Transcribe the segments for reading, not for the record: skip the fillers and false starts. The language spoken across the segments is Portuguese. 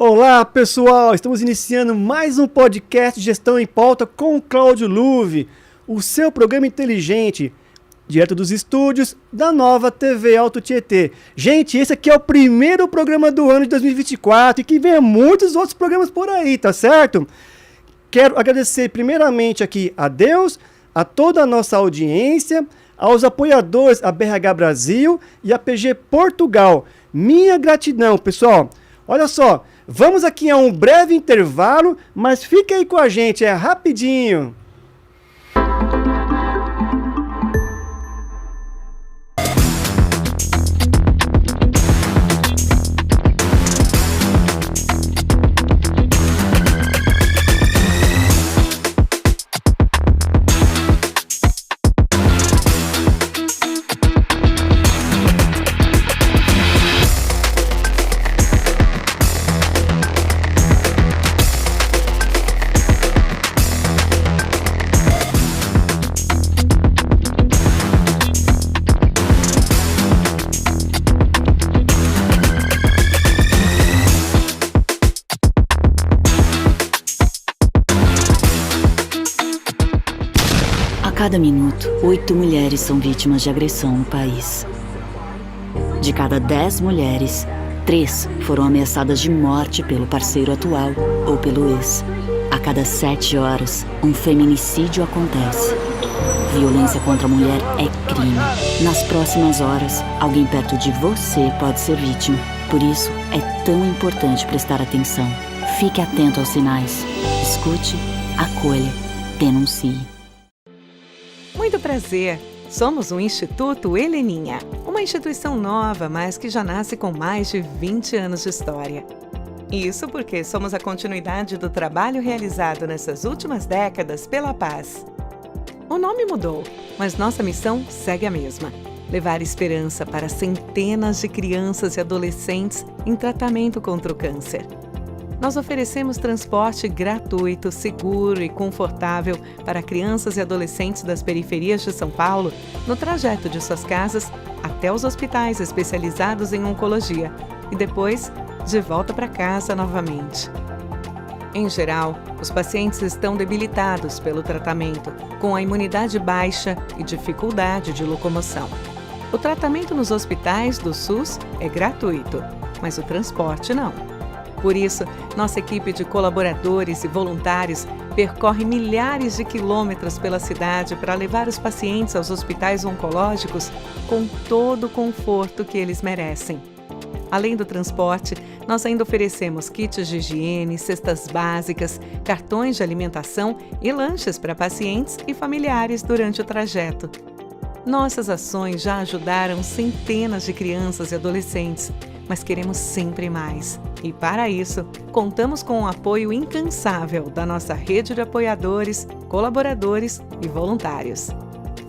Olá pessoal, estamos iniciando mais um podcast de Gestão em Pauta com o Cláudio Luve, o seu programa inteligente, direto dos estúdios da nova TV Alto Tietê. Gente, esse aqui é o primeiro programa do ano de 2024 e que vem muitos outros programas por aí, tá certo? Quero agradecer primeiramente aqui a Deus, a toda a nossa audiência, aos apoiadores, a BRH Brasil e a PG Portugal. Minha gratidão, pessoal. Olha só, vamos aqui a um breve intervalo, mas fica aí com a gente, é rapidinho. A cada minuto, 8 mulheres são vítimas de agressão no país. De cada 10 mulheres, 3 foram ameaçadas de morte pelo parceiro atual ou pelo ex. A cada 7 horas, um feminicídio acontece. Violência contra a mulher é crime. Nas próximas horas, alguém perto de você pode ser vítima. Por isso, é tão importante prestar atenção. Fique atento aos sinais. Escute, acolha, denuncie. Muito prazer! Somos o Instituto Heleninha, uma instituição nova, mas que já nasce com mais de 20 anos de história. Isso porque somos a continuidade do trabalho realizado nessas últimas décadas pela paz. O nome mudou, mas nossa missão segue a mesma: levar esperança para centenas de crianças e adolescentes em tratamento contra o câncer. Nós oferecemos transporte gratuito, seguro e confortável para crianças e adolescentes das periferias de São Paulo no trajeto de suas casas até os hospitais especializados em oncologia e depois de volta para casa novamente. Em geral, os pacientes estão debilitados pelo tratamento, com a imunidade baixa e dificuldade de locomoção. O tratamento nos hospitais do SUS é gratuito, mas o transporte não. Por isso, nossa equipe de colaboradores e voluntários percorre milhares de quilômetros pela cidade para levar os pacientes aos hospitais oncológicos com todo o conforto que eles merecem. Além do transporte, nós ainda oferecemos kits de higiene, cestas básicas, cartões de alimentação e lanches para pacientes e familiares durante o trajeto. Nossas ações já ajudaram centenas de crianças e adolescentes, mas queremos sempre mais. E para isso, contamos com o apoio incansável da nossa rede de apoiadores, colaboradores e voluntários.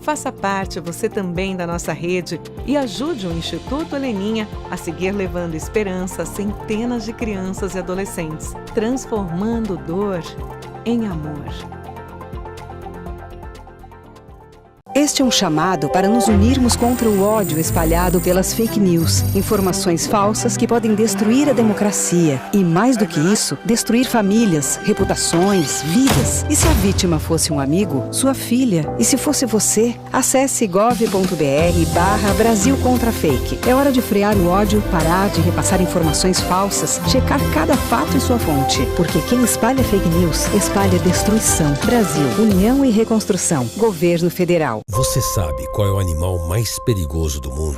Faça parte você também da nossa rede e ajude o Instituto Heleninha a seguir levando esperança a centenas de crianças e adolescentes, transformando dor em amor. Este é um chamado para nos unirmos contra o ódio espalhado pelas fake news, informações falsas que podem destruir a democracia e, mais do que isso, destruir famílias, reputações, vidas. E se a vítima fosse um amigo, sua filha? E se fosse você? Acesse gov.br/Brasil contra Fake. É hora de frear o ódio, parar de repassar informações falsas, checar cada fato e sua fonte. Porque quem espalha fake news, espalha destruição. Brasil, União e Reconstrução. Governo Federal. Você sabe qual é o animal mais perigoso do mundo?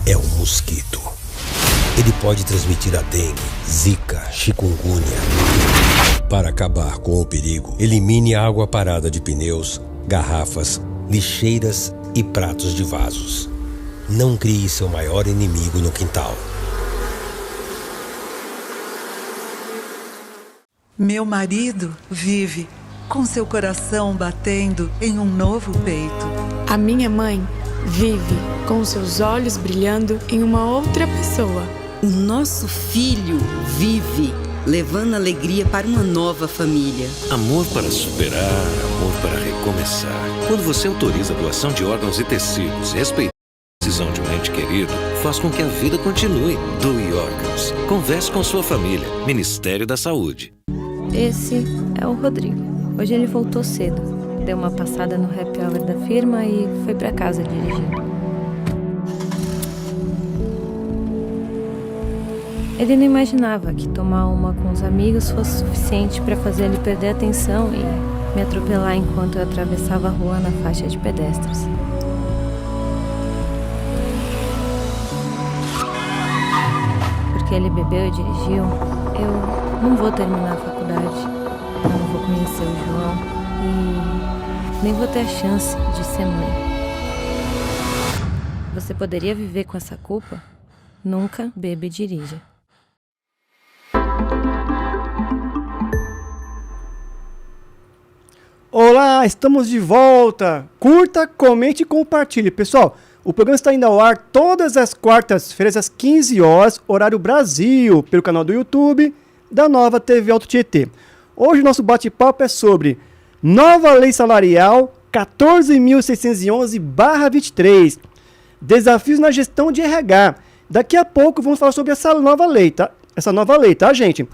É o mosquito. Ele pode transmitir a dengue, zika, chikungunya. Para acabar com o perigo, elimine a água parada de pneus, garrafas, lixeiras e pratos de vasos. Não crie seu maior inimigo no quintal. Meu marido vive com seu coração batendo em um novo peito. A minha mãe vive com seus olhos brilhando em uma outra pessoa. O nosso filho vive levando alegria para uma nova família. Amor para superar, amor para recomeçar. Quando você autoriza a doação de órgãos e tecidos, respeitando Decisão de um ente querido faz com que a vida continue. Doe órgãos. Converse com sua família. Ministério da Saúde. Esse é o Rodrigo. Hoje ele voltou cedo. Deu uma passada no happy hour da firma e foi pra casa dirigindo. Ele não imaginava que tomar uma com os amigos fosse suficiente para fazer ele perder a atenção e me atropelar enquanto eu atravessava a rua na faixa de pedestres. Porque ele bebeu e dirigiu, eu não vou terminar a faculdade, eu não vou conhecer o João e nem vou ter a chance de ser mãe. Você poderia viver com essa culpa? Nunca beba e dirija. Olá, estamos de volta. Curta, comente e compartilhe. Pessoal, o programa está indo ao ar todas as quartas-feiras às 15 horas, horário Brasil, pelo canal do YouTube da Nova TV Alto Tietê. Hoje o nosso bate-papo é sobre nova lei salarial 14.611/23, desafios na gestão de RH. Daqui a pouco vamos falar sobre essa nova lei, tá? Gente?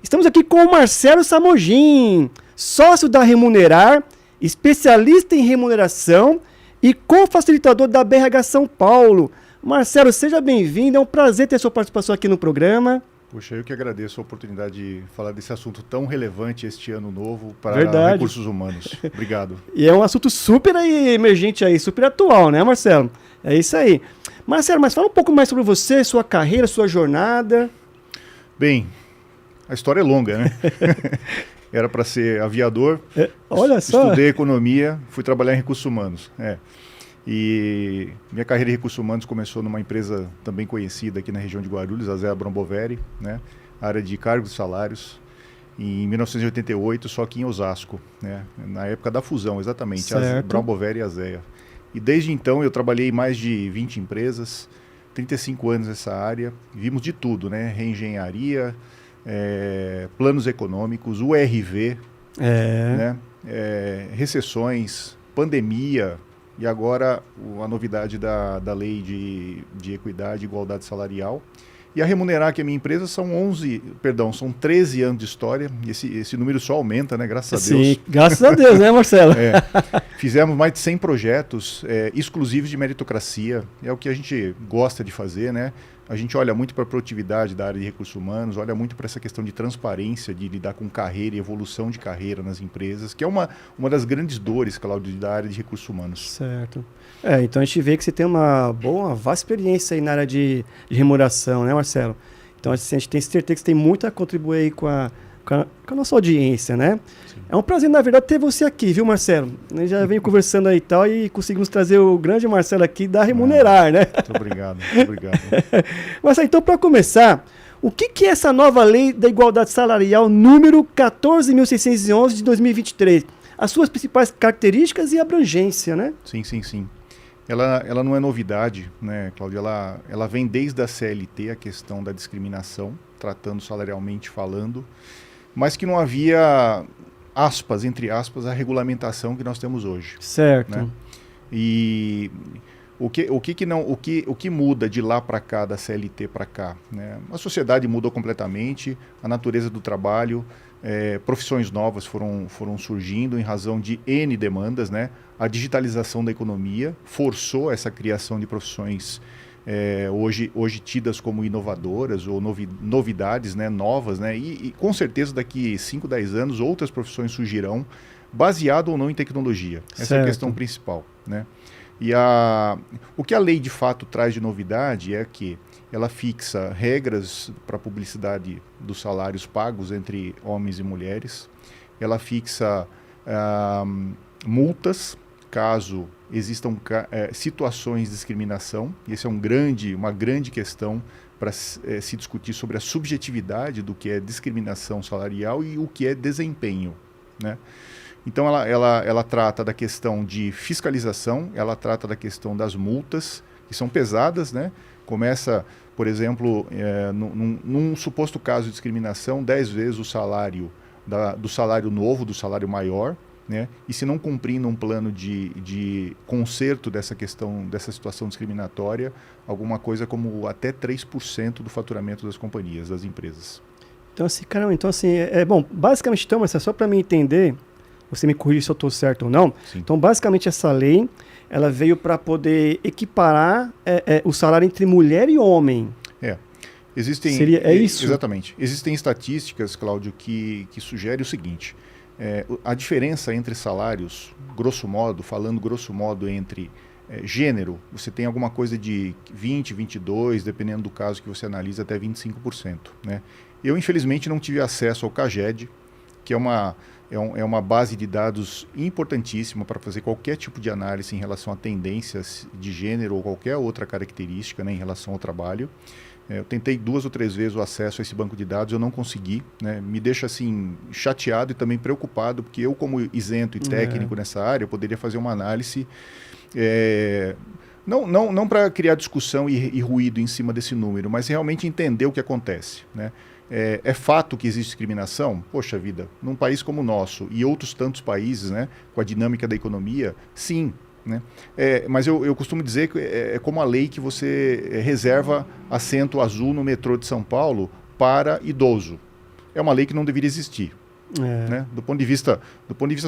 Estamos aqui com o Marcelo Samogin, sócio da Remunerar, especialista em remuneração e co-facilitador da BRH São Paulo. Marcelo, seja bem-vindo, é um prazer ter sua participação aqui no programa. Puxa, eu que agradeço a oportunidade de falar desse assunto tão relevante este ano novo para recursos humanos. Obrigado. E é um assunto super aí, emergente aí, super atual, né, Marcelo? É isso aí. Marcelo, mas fala um pouco mais sobre você, sua carreira, sua jornada. Bem, a história é longa, né? Era para ser aviador, olha só. Estudei economia, fui trabalhar em recursos humanos. E minha carreira em recursos humanos começou numa empresa também conhecida aqui na região de Guarulhos, a Zé Bramboveri, né? Área de cargos e salários, em 1988, só aqui em Osasco, né? Na época da fusão, exatamente, a Bramboveri e a Zéia. E desde então eu trabalhei em mais de 20 empresas, 35 anos nessa área, vimos de tudo, né? Reengenharia, planos econômicos, URV, né? Recessões, pandemia e agora a novidade da lei de equidade e igualdade salarial. E a Remunerar, que é a minha empresa, são 13 anos de história. Esse número só aumenta, né? Graças a Deus. Sim, graças a Deus, né, Marcelo? Fizemos mais de 100 projetos exclusivos de meritocracia. É o que a gente gosta de fazer, né? A gente olha muito para a produtividade da área de recursos humanos, olha muito para essa questão de transparência, de lidar com carreira e evolução de carreira nas empresas, que é uma das grandes dores, Cláudio, da área de recursos humanos. Certo. Então a gente vê que você tem uma vasta experiência aí na área de remuneração, né, Marcelo? Então assim, a gente tem certeza que você tem muito a contribuir aí com a nossa audiência, né? Sim. É um prazer, na verdade, ter você aqui, viu, Marcelo? A gente já veio conversando aí e tal e conseguimos trazer o grande Marcelo aqui da Remunerar, né? Muito obrigado, muito obrigado. Marcelo, então, para começar, o que é essa nova lei da igualdade salarial número 14.611 de 2023? As suas principais características e abrangência, né? Sim. Ela não é novidade, né, Cláudia? Ela vem desde a CLT, a questão da discriminação, tratando salarialmente falando, mas que não havia, entre aspas, a regulamentação que nós temos hoje. Certo. Né? E o que muda de lá para cá, da CLT para cá? Né? A sociedade mudou completamente, a natureza do trabalho, profissões novas foram surgindo em razão de N demandas, né? A digitalização da economia forçou essa criação de profissões hoje tidas como inovadoras ou novidades, né? Novas, né? E com certeza daqui 5, 10 anos outras profissões surgirão, baseado ou não em tecnologia. Essa é a questão principal, né? E o que a lei de fato traz de novidade é que ela fixa regras para a publicidade dos salários pagos entre homens e mulheres, ela fixa multas caso existam situações de discriminação, e essa é uma grande questão para se discutir sobre a subjetividade do que é discriminação salarial e o que é desempenho, né? Então ela trata da questão de fiscalização, ela trata da questão das multas, que são pesadas, né? Começa, por exemplo, num suposto caso de discriminação, 10 vezes o salário do salário novo, do salário maior, né? E se não cumprindo um plano de conserto dessa questão, dessa situação discriminatória, alguma coisa como até 3% do faturamento das companhias, das empresas. Então, assim, caramba, bom, basicamente, então, mas é só para mim entender, você me corrige se eu estou certo ou não. Sim. Então, basicamente, essa lei, ela veio para poder equiparar o salário entre mulher e homem. Existem... É isso? Exatamente. Existem estatísticas, Cláudio, que sugerem o seguinte, a diferença entre salários, falando grosso modo entre gênero, você tem alguma coisa de 20, 22, dependendo do caso que você analisa, até 25%, né? Eu, infelizmente, não tive acesso ao CAGED, que é uma base de dados importantíssima para fazer qualquer tipo de análise em relação a tendências de gênero ou qualquer outra característica, né, em relação ao trabalho. Eu tentei 2 ou 3 vezes o acesso a esse banco de dados, eu não consegui, né? Me deixa assim chateado e também preocupado, porque eu, como isento e técnico nessa área, eu poderia fazer uma análise, não para criar discussão e ruído em cima desse número, mas realmente entender o que acontece, né? É fato que existe discriminação? Poxa vida, num país como o nosso e outros tantos países, né, com a dinâmica da economia, sim. Né? Mas eu costumo dizer que é como a lei que você reserva assento azul no metrô de São Paulo para idoso. É uma lei que não deveria existir. Né? Do ponto de vista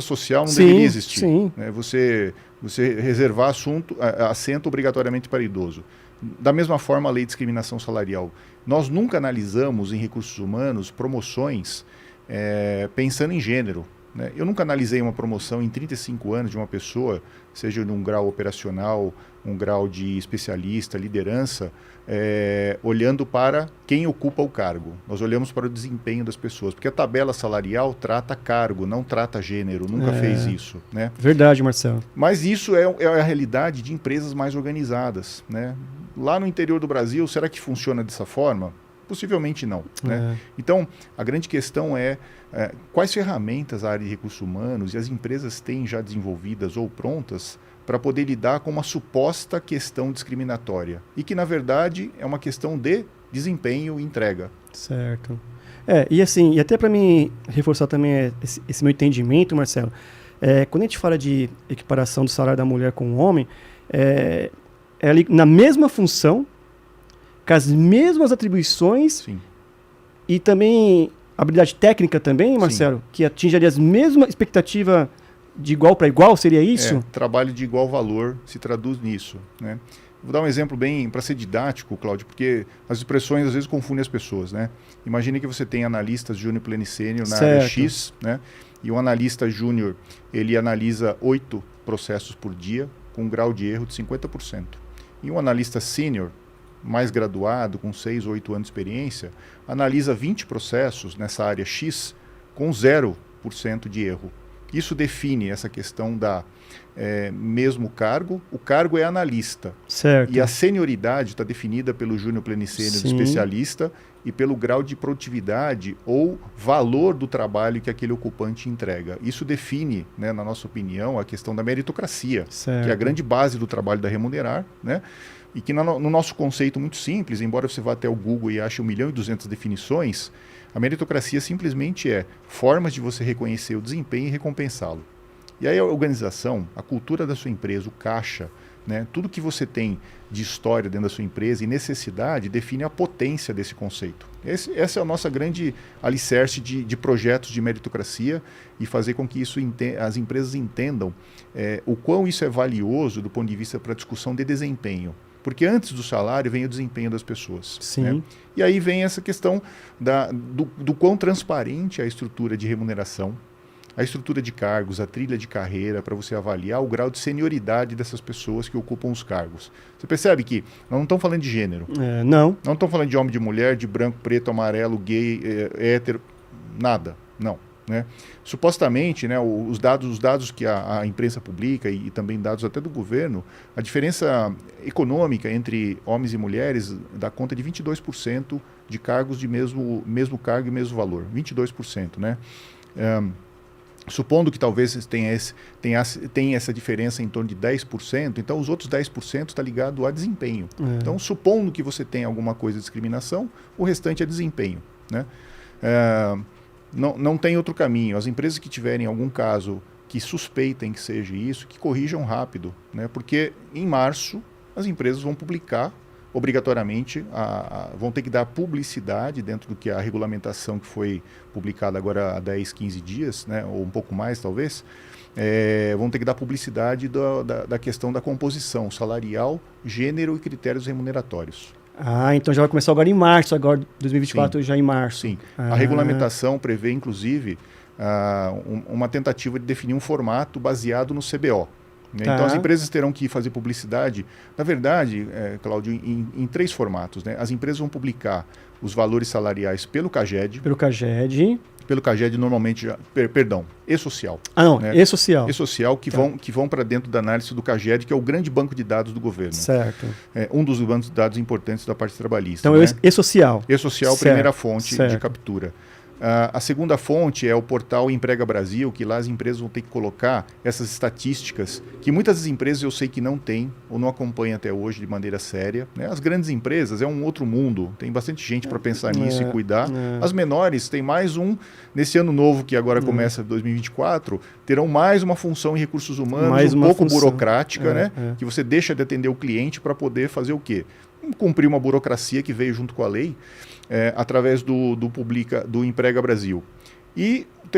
social, não deveria existir. Sim. Né? Você reservar assento obrigatoriamente para idoso. Da mesma forma, a lei de discriminação salarial. Nós nunca analisamos em recursos humanos promoções pensando em gênero. Né? Eu nunca analisei uma promoção em 35 anos de uma pessoa, seja num grau operacional, um grau de especialista, liderança, olhando para quem ocupa o cargo. Nós olhamos para o desempenho das pessoas, porque a tabela salarial trata cargo, não trata gênero, nunca fez isso. Né? Verdade, Marcelo. Mas isso é a realidade de empresas mais organizadas. Né? Lá no interior do Brasil, será que funciona dessa forma? Possivelmente não. Né? Então, a grande questão quais ferramentas a área de recursos humanos e as empresas têm já desenvolvidas ou prontas para poder lidar com uma suposta questão discriminatória e que, na verdade, é uma questão de desempenho e entrega. Certo. E até para mim reforçar também esse meu entendimento, Marcelo, quando a gente fala de equiparação do salário da mulher com o homem, ali na mesma função, com as mesmas atribuições. Sim. E também habilidade técnica também, Marcelo, sim, que atinge ali as mesmas expectativas de igual para igual, seria isso? Trabalho de igual valor se traduz nisso. Né? Vou dar um exemplo bem para ser didático, Cláudio, porque as expressões às vezes confundem as pessoas. Né? Imagine que você tem analistas júnior, pleno e sênior na área X, né? E um analista júnior, ele analisa 8 processos por dia, com um grau de erro de 50%. E um analista sênior, mais graduado, com 6 ou 8 anos de experiência, analisa 20 processos nessa área X com 0% de erro. Isso define essa questão da mesmo cargo. O cargo é analista. Certo. E a senioridade está definida pelo júnior, pleno e sênior de especialista e pelo grau de produtividade ou valor do trabalho que aquele ocupante entrega. Isso define, né, na nossa opinião, a questão da meritocracia, que é a grande base do trabalho da Remunerar, né? E que no nosso conceito muito simples, embora você vá até o Google e ache 1.200.000 definições, a meritocracia simplesmente é formas de você reconhecer o desempenho e recompensá-lo. E aí a organização, a cultura da sua empresa, o caixa, né, tudo que você tem de história dentro da sua empresa e necessidade define a potência desse conceito. Essa é a nossa grande alicerce de projetos de meritocracia e fazer com que as empresas entendam o quão isso é valioso do ponto de vista para a discussão de desempenho. Porque antes do salário vem o desempenho das pessoas. Sim. Né? E aí vem essa questão do quão transparente é a estrutura de remuneração, a estrutura de cargos, a trilha de carreira, para você avaliar o grau de senioridade dessas pessoas que ocupam os cargos. Você percebe que nós não estamos falando de gênero. Não. Não estamos falando de homem, de mulher, de branco, preto, amarelo, gay, hétero, nada. Não. Né? Supostamente, né, os dados que a imprensa publica e também dados até do governo, a diferença econômica entre homens e mulheres dá conta de 22% de cargos de mesmo cargo e mesmo valor. 22%. Né? Supondo que talvez tenha essa diferença em torno de 10%, então os outros 10% está ligado a desempenho. Então, supondo que você tem alguma coisa de discriminação, o restante é desempenho. Né? Não tem outro caminho. As empresas que tiverem algum caso que suspeitem que seja isso, que corrijam rápido, né? Porque em março as empresas vão publicar obrigatoriamente, vão ter que dar publicidade dentro do que a regulamentação que foi publicada agora há 10, 15 dias, né? Ou um pouco mais talvez, vão ter que dar publicidade da questão da composição salarial, gênero e critérios remuneratórios. Ah, então já vai começar agora em março, agora 2024 Sim. já em março. Sim, a regulamentação prevê inclusive uma tentativa de definir um formato baseado no CBO. Né? Então as empresas terão que fazer publicidade, na verdade, Cláudio, em 3 formatos. Né? As empresas vão publicar os valores salariais pelo CAGED. Pelo CAGED. Pelo CAGED normalmente, perdão, e-social. Ah não, né? e-social. E-social que vão para dentro da análise do CAGED, que é o grande banco de dados do governo. Certo. Um dos bancos de dados importantes da parte trabalhista. Então né? e-social. E-social, primeira fonte certo. de captura. A segunda fonte é o portal Emprega Brasil, que lá as empresas vão ter que colocar essas estatísticas, que muitas das empresas eu sei que não têm ou não acompanham até hoje de maneira séria. Né? As grandes empresas é um outro mundo, tem bastante gente para pensar nisso e cuidar. As menores tem mais nesse ano novo que agora começa 2024, terão mais uma função em recursos humanos, um pouco burocrática, né? Que você deixa de atender o cliente para poder fazer o quê? Cumprir uma burocracia que veio junto com a lei, através do Emprega Brasil. E o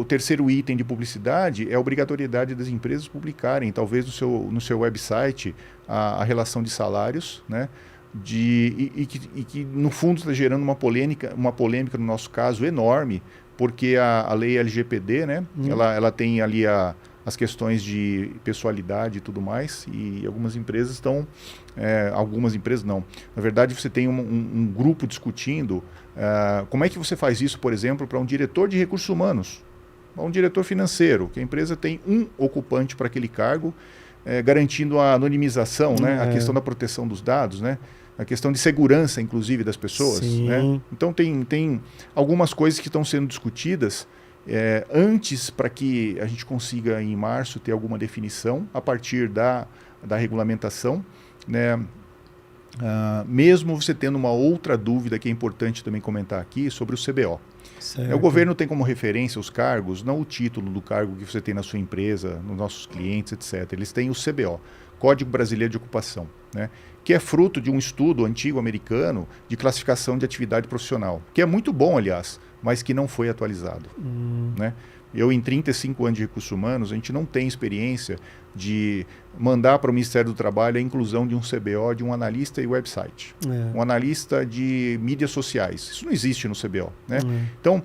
terceiro item de publicidade é a obrigatoriedade das empresas publicarem, talvez no seu website, a relação de salários, né? E que no fundo está gerando uma polêmica no nosso caso enorme, porque a lei LGPD, né? Ela tem ali as questões de pessoalidade e tudo mais, e algumas empresas estão... algumas empresas não. Na verdade, você tem um grupo discutindo como é que você faz isso, por exemplo, para um diretor de recursos humanos, um diretor financeiro, que a empresa tem um ocupante para aquele cargo, garantindo a anonimização, né? A questão da proteção dos dados, né? A questão de segurança, inclusive, das pessoas. Né? Então, tem algumas coisas que estão sendo discutidas antes, para que a gente consiga, em março, ter alguma definição a partir da regulamentação, né? Mesmo você tendo uma outra dúvida que é importante também comentar aqui sobre o CBO. O governo tem como referência os cargos, não o título do cargo que você tem na sua empresa, nos nossos clientes, etc. Eles têm o CBO, Código Brasileiro de Ocupação, né? Que é fruto de um estudo antigo americano de classificação de atividade profissional, que é muito bom, aliás, mas que não foi atualizado. Né? Eu, em 35 anos de recursos humanos, a gente não tem experiência de mandar para o Ministério do Trabalho a inclusão de um CBO, de um analista e website. Um analista de mídias sociais. Isso não existe no CBO. Né? Então,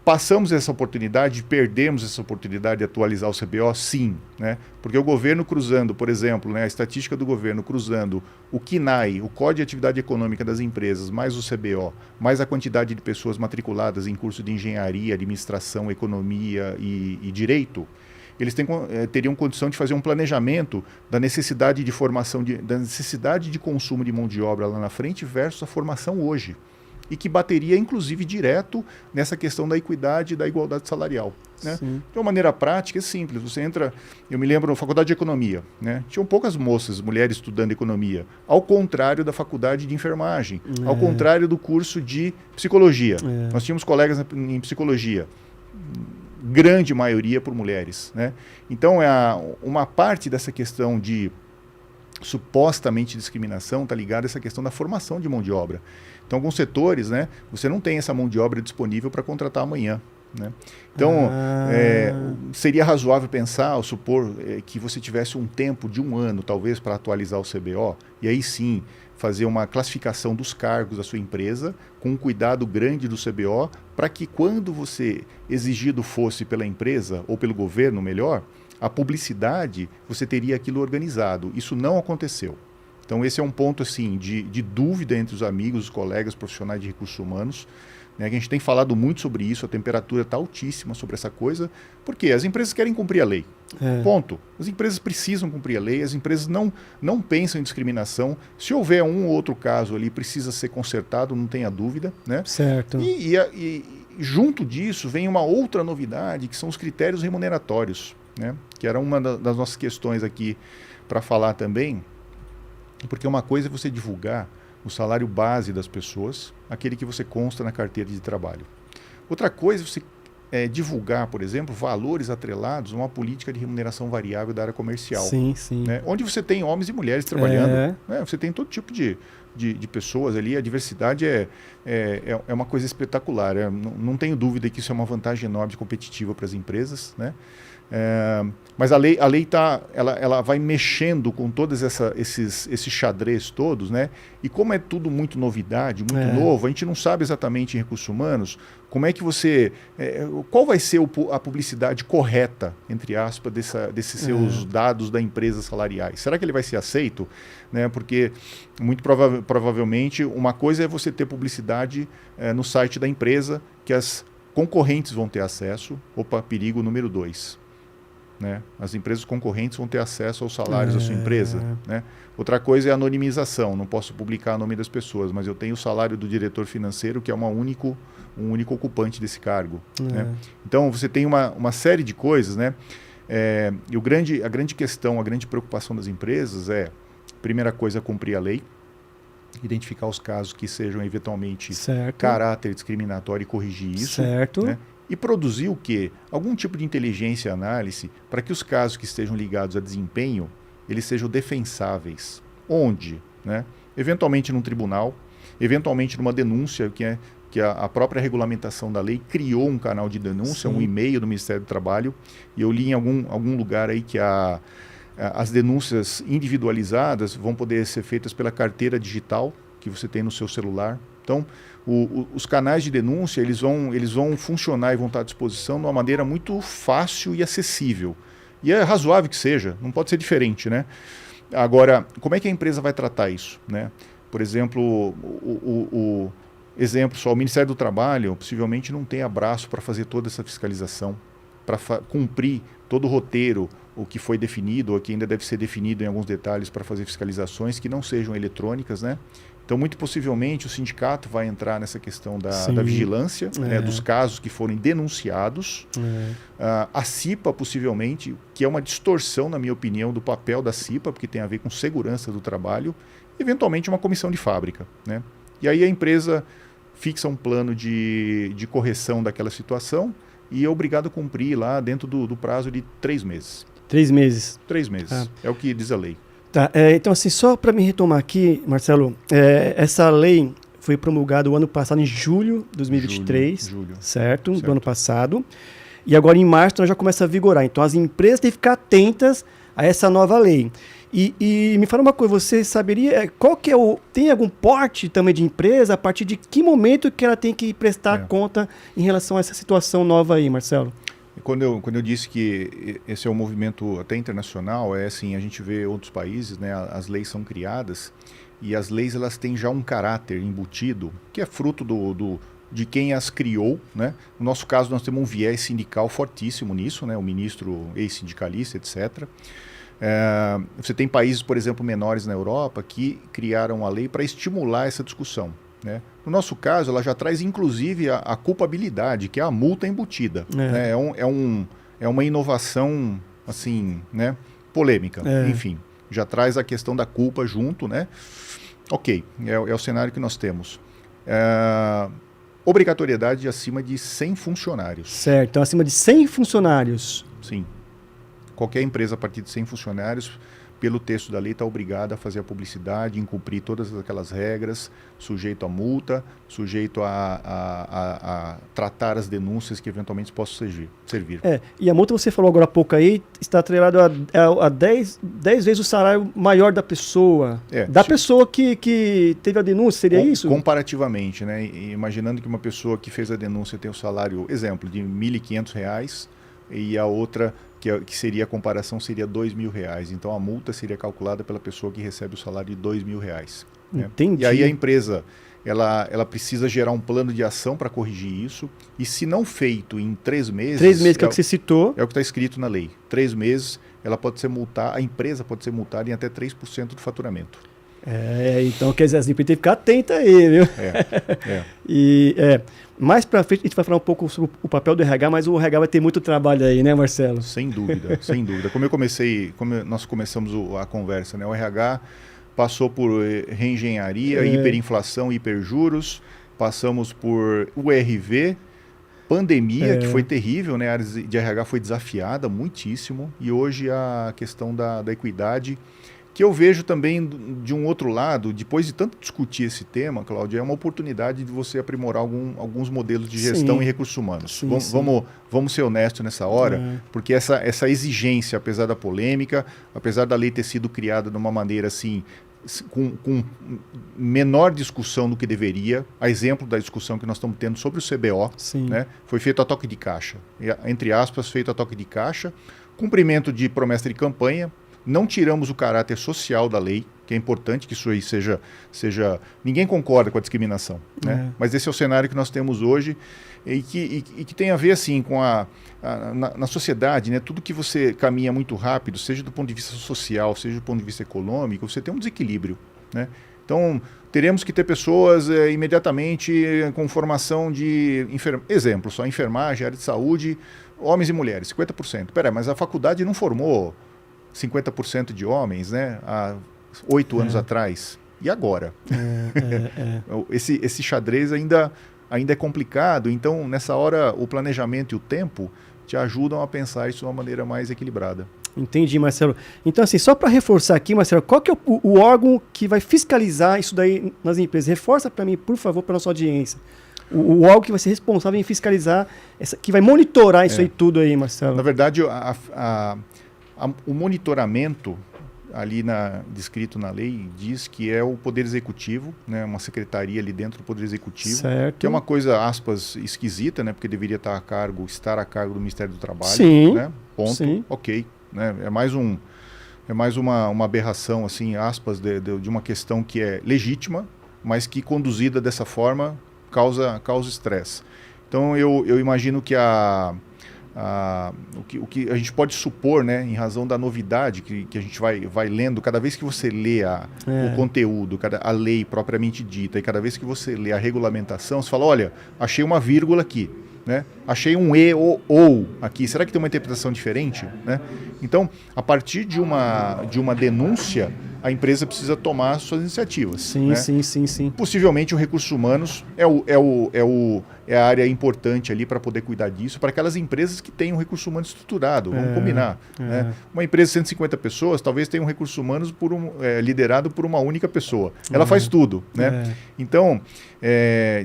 passamos essa oportunidade, perdemos essa oportunidade de atualizar o CBO? Sim. Né? Porque o governo cruzando, por exemplo, né, a estatística do governo cruzando o CNAE, o Código de Atividade Econômica das Empresas, mais o CBO, mais a quantidade de pessoas matriculadas em curso de engenharia, administração, economia e direito, eles teriam condição de fazer um planejamento da necessidade de formação, da necessidade de consumo de mão de obra lá na frente versus a formação hoje. E que bateria, inclusive, direto nessa questão da equidade e da igualdade salarial. Né? De uma maneira prática, é simples. Você entra, eu me lembro, na faculdade de economia, né? Tinham poucas moças, mulheres estudando economia, ao contrário da faculdade de enfermagem, ao contrário do curso de psicologia. Nós tínhamos colegas em psicologia, grande maioria por mulheres. Né? Então, uma parte dessa questão de supostamente discriminação está ligada a essa questão da formação de mão de obra. Então, alguns setores, né, você não tem essa mão de obra disponível para contratar amanhã. Né? Então, seria razoável pensar, ou supor, que você tivesse um tempo de 1 ano, talvez, para atualizar o CBO, e aí sim fazer uma classificação dos cargos da sua empresa, com um cuidado grande do CBO, para que quando você exigido fosse pela empresa, ou pelo governo, melhor, a publicidade, você teria aquilo organizado. Isso não aconteceu. Então, esse é um ponto assim, de dúvida entre os amigos, os colegas profissionais de recursos humanos, né, que a gente tem falado muito sobre isso, a temperatura está altíssima sobre essa coisa, porque as empresas querem cumprir a lei. Ponto. As empresas precisam cumprir a lei, as empresas não pensam em discriminação. Se houver um ou outro caso ali, precisa ser consertado, não tenha dúvida. Né? Certo. E junto disso vem uma outra novidade, que são os critérios remuneratórios, né? Que era uma das nossas questões aqui para falar também, porque uma coisa é você divulgar o salário base das pessoas, aquele que você consta na carteira de trabalho. Outra coisa é você divulgar, por exemplo, valores atrelados a uma política de remuneração variável da área comercial. Sim, sim. Né? Onde você tem homens e mulheres trabalhando, né? Você tem todo tipo de pessoas ali, a diversidade é uma coisa espetacular. Não tenho dúvida que isso é uma vantagem enorme competitiva para as empresas, né? Mas a lei ela vai mexendo com todos esses xadrez todos, né? E como é tudo muito novidade, muito novo, a gente não sabe exatamente em recursos humanos como é que você... qual vai ser a publicidade correta, entre aspas, desses seus dados da empresa salariais? Será que ele vai ser aceito? Né? Porque, muito provavelmente, uma coisa é você ter publicidade no site da empresa que as concorrentes vão ter acesso. Opa, perigo número 2. Né? As empresas concorrentes vão ter acesso aos salários da sua empresa. Né? Outra coisa é a anonimização. Não posso publicar o nome das pessoas, mas eu tenho o salário do diretor financeiro, que é um único ocupante desse cargo. Né? Então, você tem uma série de coisas. Né? E a grande questão, a grande preocupação das empresas é, primeira coisa, cumprir a lei, identificar os casos que sejam eventualmente caráter discriminatório e corrigir isso. Certo. Né? E produzir o quê? Algum tipo de inteligência e análise para que os casos que estejam ligados a desempenho, eles sejam defensáveis. Onde? Né? Eventualmente num tribunal, eventualmente numa denúncia, que a própria regulamentação da lei criou um canal de denúncia, um e-mail do Ministério do Trabalho, e eu li em algum lugar aí que as denúncias individualizadas vão poder ser feitas pela carteira digital que você tem no seu celular. Então, os canais de denúncia, eles vão funcionar e vão estar à disposição de uma maneira muito fácil e acessível. E é razoável que seja, não pode ser diferente, né? Agora, como é que a empresa vai tratar isso, né? Por exemplo, o Ministério do Trabalho possivelmente não tem abraço para fazer toda essa fiscalização, para cumprir todo o roteiro, o que foi definido, ou que ainda deve ser definido em alguns detalhes para fazer fiscalizações que não sejam eletrônicas, né? Então, muito possivelmente, o sindicato vai entrar nessa questão da vigilância, né, dos casos que forem denunciados. A CIPA, possivelmente, que é uma distorção, na minha opinião, do papel da CIPA, porque tem a ver com segurança do trabalho, eventualmente uma comissão de fábrica. Né? E aí a empresa fixa um plano de correção daquela situação e é obrigado a cumprir lá dentro do prazo de 3 meses. 3 meses? 3 meses, é o que diz a lei. Tá, então assim, só para me retomar aqui, Marcelo, essa lei foi promulgada o ano passado, em julho de 2023, julho. Certo? Do ano passado, e agora em março nós já começa a vigorar. Então as empresas têm que ficar atentas a essa nova lei. E me fala uma coisa, você saberia qual que tem algum porte também de empresa, a partir de que momento que ela tem que prestar conta em relação a essa situação nova aí, Marcelo? Quando eu disse que esse é um movimento até internacional, assim, a gente vê outros países, né, as leis são criadas e as leis elas têm já um caráter embutido, que é fruto de quem as criou. Né? No nosso caso, nós temos um viés sindical fortíssimo nisso, né, o ministro ex-sindicalista, etc. Você tem países, por exemplo, menores na Europa, que criaram a lei para estimular essa discussão. Né? No nosso caso, ela já traz inclusive a culpabilidade, que é a multa embutida. Né? É uma inovação assim, né? Polêmica. Enfim, já traz a questão da culpa junto. Né? Ok, é o cenário que nós temos. Obrigatoriedade acima de 100 funcionários. Certo, então acima de 100 funcionários. Sim. Qualquer empresa a partir de 100 funcionários, pelo texto da lei, está obrigada a fazer a publicidade, incumprir todas aquelas regras, sujeito a multa, sujeito a tratar as denúncias que eventualmente possam servir. E a multa, você falou agora há pouco aí, está atrelada a 10 vezes o salário maior da pessoa. Pessoa que teve a denúncia, seria isso? Comparativamente, né? Imaginando que uma pessoa que fez a denúncia tem o salário, exemplo, de R$ 1.500 e a outra... Que seria a comparação, seria R$ 2.000. Então, a multa seria calculada pela pessoa que recebe o salário de R$ 2.000. Né? Entendi. E aí a empresa, ela precisa gerar um plano de ação para corrigir isso. E se não feito em 3 meses... 3 meses, que é o que você citou. É o que está escrito na lei. 3 meses, a empresa pode ser multada em até 3% do faturamento. Então quer dizer, a empresa tem que ficar atenta aí, viu? Mais pra frente a gente vai falar um pouco sobre o papel do RH, mas o RH vai ter muito trabalho aí, né, Marcelo? Sem dúvida, sem dúvida. Como nós começamos a conversa, né? O RH passou por reengenharia, hiperinflação, hiperjuros, passamos por URV, pandemia, que foi terrível, né? A área de RH foi desafiada muitíssimo, e hoje a questão da equidade, que eu vejo também de um outro lado, depois de tanto discutir esse tema, Cláudia, é uma oportunidade de você aprimorar alguns modelos de gestão e recursos humanos. Vamos ser honestos nessa hora, porque essa exigência, apesar da polêmica, apesar da lei ter sido criada de uma maneira assim, com menor discussão do que deveria, a exemplo da discussão que nós estamos tendo sobre o CBO, né? Foi feito a toque de caixa, entre aspas, feito a toque de caixa, cumprimento de promessa de campanha. Não tiramos o caráter social da lei, que é importante que isso aí seja... Ninguém concorda com a discriminação, né? Mas esse é o cenário que nós temos hoje e que tem a ver assim, com na sociedade, né? Tudo que você caminha muito rápido, seja do ponto de vista social, seja do ponto de vista econômico, você tem um desequilíbrio, né? Então, teremos que ter pessoas imediatamente com formação de... Exemplo, só enfermagem, área de saúde, homens e mulheres, 50%. Peraí, mas a faculdade não formou 50% de homens, né, há 8 anos atrás. E agora? Esse xadrez ainda é complicado, então nessa hora o planejamento e o tempo te ajudam a pensar isso de uma maneira mais equilibrada. Entendi, Marcelo. Então assim, só para reforçar aqui, Marcelo, qual que é o órgão que vai fiscalizar isso daí nas empresas? Reforça para mim, por favor, para nossa audiência. O órgão que vai ser responsável em fiscalizar, que vai monitorar isso aí tudo aí, Marcelo. Na verdade, o monitoramento, ali descrito na lei, diz que é o Poder Executivo, né, uma secretaria ali dentro do Poder Executivo, certo. Que é uma coisa, aspas, esquisita, né, porque deveria estar a cargo do Ministério do Trabalho. Sim, né, ponto, sim. Ok. Né, é mais uma aberração, assim, aspas, de uma questão que é legítima, mas que conduzida dessa forma causa estresse. Então eu imagino que o que a gente pode supor, né, em razão da novidade que a gente vai lendo, cada vez que você lê o conteúdo, a lei propriamente dita, e cada vez que você lê a regulamentação, você fala, olha, achei uma vírgula aqui, né? Achei um e ou aqui, será que tem uma interpretação diferente? Né? Então, a partir de uma denúncia, a empresa precisa tomar suas iniciativas. Sim, né? sim. Possivelmente o recursos humanos é a área importante ali para poder cuidar disso, para aquelas empresas que têm um recurso humano estruturado, vamos combinar. Né? Uma empresa de 150 pessoas talvez tenha um recurso humano liderado por uma única pessoa. Ela faz tudo. Né? Então,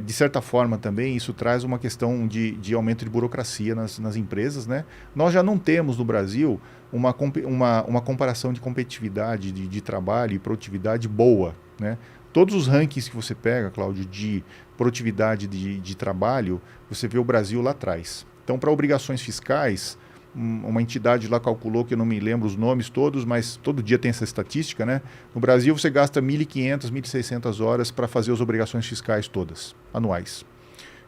de certa forma também, isso traz uma questão de aumento de burocracia nas empresas. Né? Nós já não temos no Brasil uma comparação de competitividade, de trabalho e produtividade boa. Né? Todos os rankings que você pega, Cláudio, de produtividade de trabalho, você vê o Brasil lá atrás. Então, para obrigações fiscais, uma entidade lá calculou, que eu não me lembro os nomes todos, mas todo dia tem essa estatística, né? No Brasil, você gasta 1.500, 1.600 horas para fazer as obrigações fiscais todas, anuais.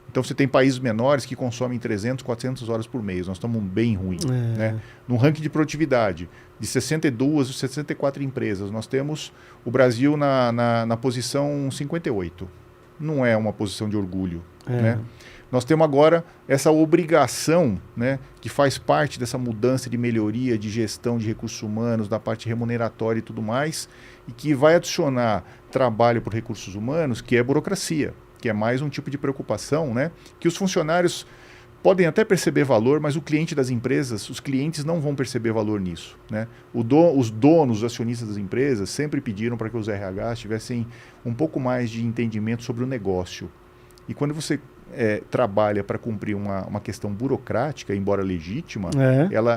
Então, você tem países menores que consomem 300, 400 horas por mês. Nós estamos bem ruim. Né? No ranking de produtividade, de 62 ou 64 empresas, nós temos o Brasil na posição 58. Não é uma posição de orgulho. Né? Nós temos agora essa obrigação, né, que faz parte dessa mudança de melhoria de gestão de recursos humanos, da parte remuneratória e tudo mais, e que vai adicionar trabalho para recursos humanos, que é burocracia, que é mais um tipo de preocupação, né, que os funcionários podem até perceber valor, mas o cliente das empresas, os clientes não vão perceber valor nisso. Né? Os donos, os acionistas das empresas sempre pediram para que os RHs tivessem um pouco mais de entendimento sobre o negócio. E quando você trabalha para cumprir uma questão burocrática, embora legítima,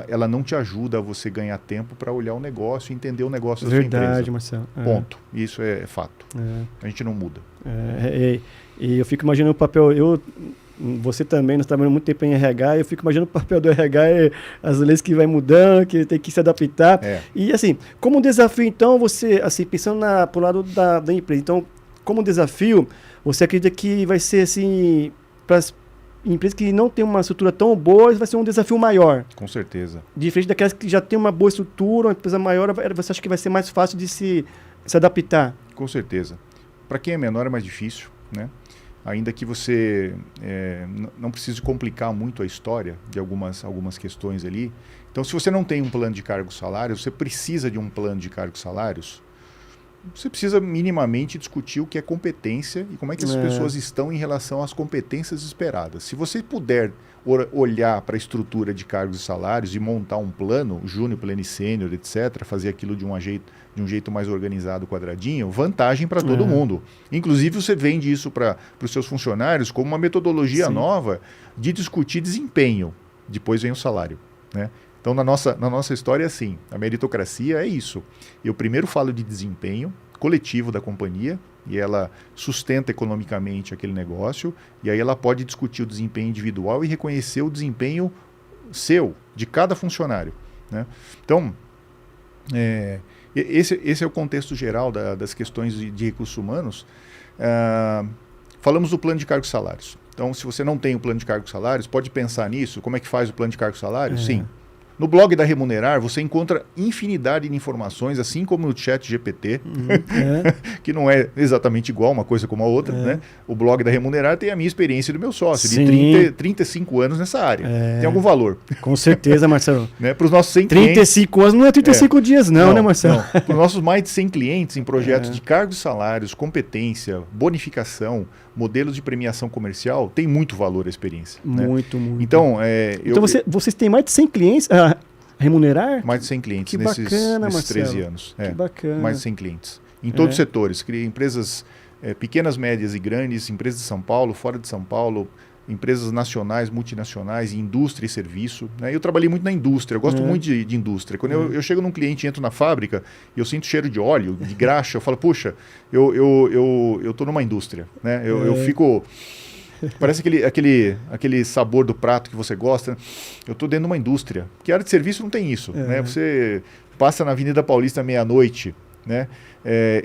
ela não te ajuda a você ganhar tempo para olhar o negócio e entender o negócio da sua empresa. Verdade, Marcelo. Ponto. Isso é fato. A gente não muda. E eu fico imaginando o papel... Você também, nós trabalhamos muito tempo em RH, eu fico imaginando o papel do RH e as leis que vai mudando, que tem que se adaptar. E assim, como um desafio, então, você, assim, pensando pro lado da empresa, então, como desafio, você acredita que vai ser assim, para as empresas que não têm uma estrutura tão boa, vai ser um desafio maior? Com certeza. Diferente daquelas que já têm uma boa estrutura, uma empresa maior, você acha que vai ser mais fácil de se adaptar? Com certeza. Para quem é menor é mais difícil, né? Ainda que você não precise complicar muito a história de algumas questões ali. Então, se você não tem um plano de cargos salários, você precisa de um plano de cargos salários, você precisa minimamente discutir o que é competência e como é que as pessoas estão em relação às competências esperadas. Se você puder olhar para a estrutura de cargos e salários e montar um plano, júnior, pleno e sênior, etc., fazer aquilo de um jeito mais organizado, quadradinho, vantagem para todo mundo. Inclusive, você vende isso para os seus funcionários como uma metodologia nova de discutir desempenho. Depois vem o salário, né? Então, na nossa história é assim, a meritocracia é isso. Eu primeiro falo de desempenho coletivo da companhia, e ela sustenta economicamente aquele negócio, e aí ela pode discutir o desempenho individual e reconhecer o desempenho seu, de cada funcionário, né? Então, esse é o contexto geral das questões de recursos humanos. Falamos do plano de cargos e salários. Então, se você não tem o plano de cargos e salários, pode pensar nisso. Como é que faz o plano de cargos e salários? Sim. No blog da Remunerar, você encontra infinidade de informações, assim como no chat GPT, que não é exatamente igual uma coisa como a outra, né? O blog da Remunerar tem a minha experiência e do meu sócio, de 35 anos nessa área. Tem algum valor. Com certeza, Marcelo. Né? Para os nossos 100 35 anos não é 35 dias não, né, Marcelo? Para os nossos mais de 100 clientes em projetos de cargos e salários, competência, bonificação, modelos de premiação comercial, tem muito valor a experiência. Muito. Então, vocês têm mais de 100 clientes a remunerar? Mais de 100 clientes que nesses bacana, 13 anos. Que bacana. Mais de 100 clientes. Em todos os setores. Empresas pequenas, médias e grandes, empresas de São Paulo, fora de São Paulo, empresas nacionais, multinacionais, indústria e serviço, né? Eu trabalhei muito na indústria, eu gosto muito de indústria. Quando eu chego num cliente e entro na fábrica e eu sinto cheiro de óleo, de graxa, eu falo, puxa, eu estou numa indústria, né? Eu fico... Parece aquele sabor do prato que você gosta. Eu estou dentro de uma indústria. Porque a área de serviço não tem isso, né? Você passa na Avenida Paulista meia-noite, né?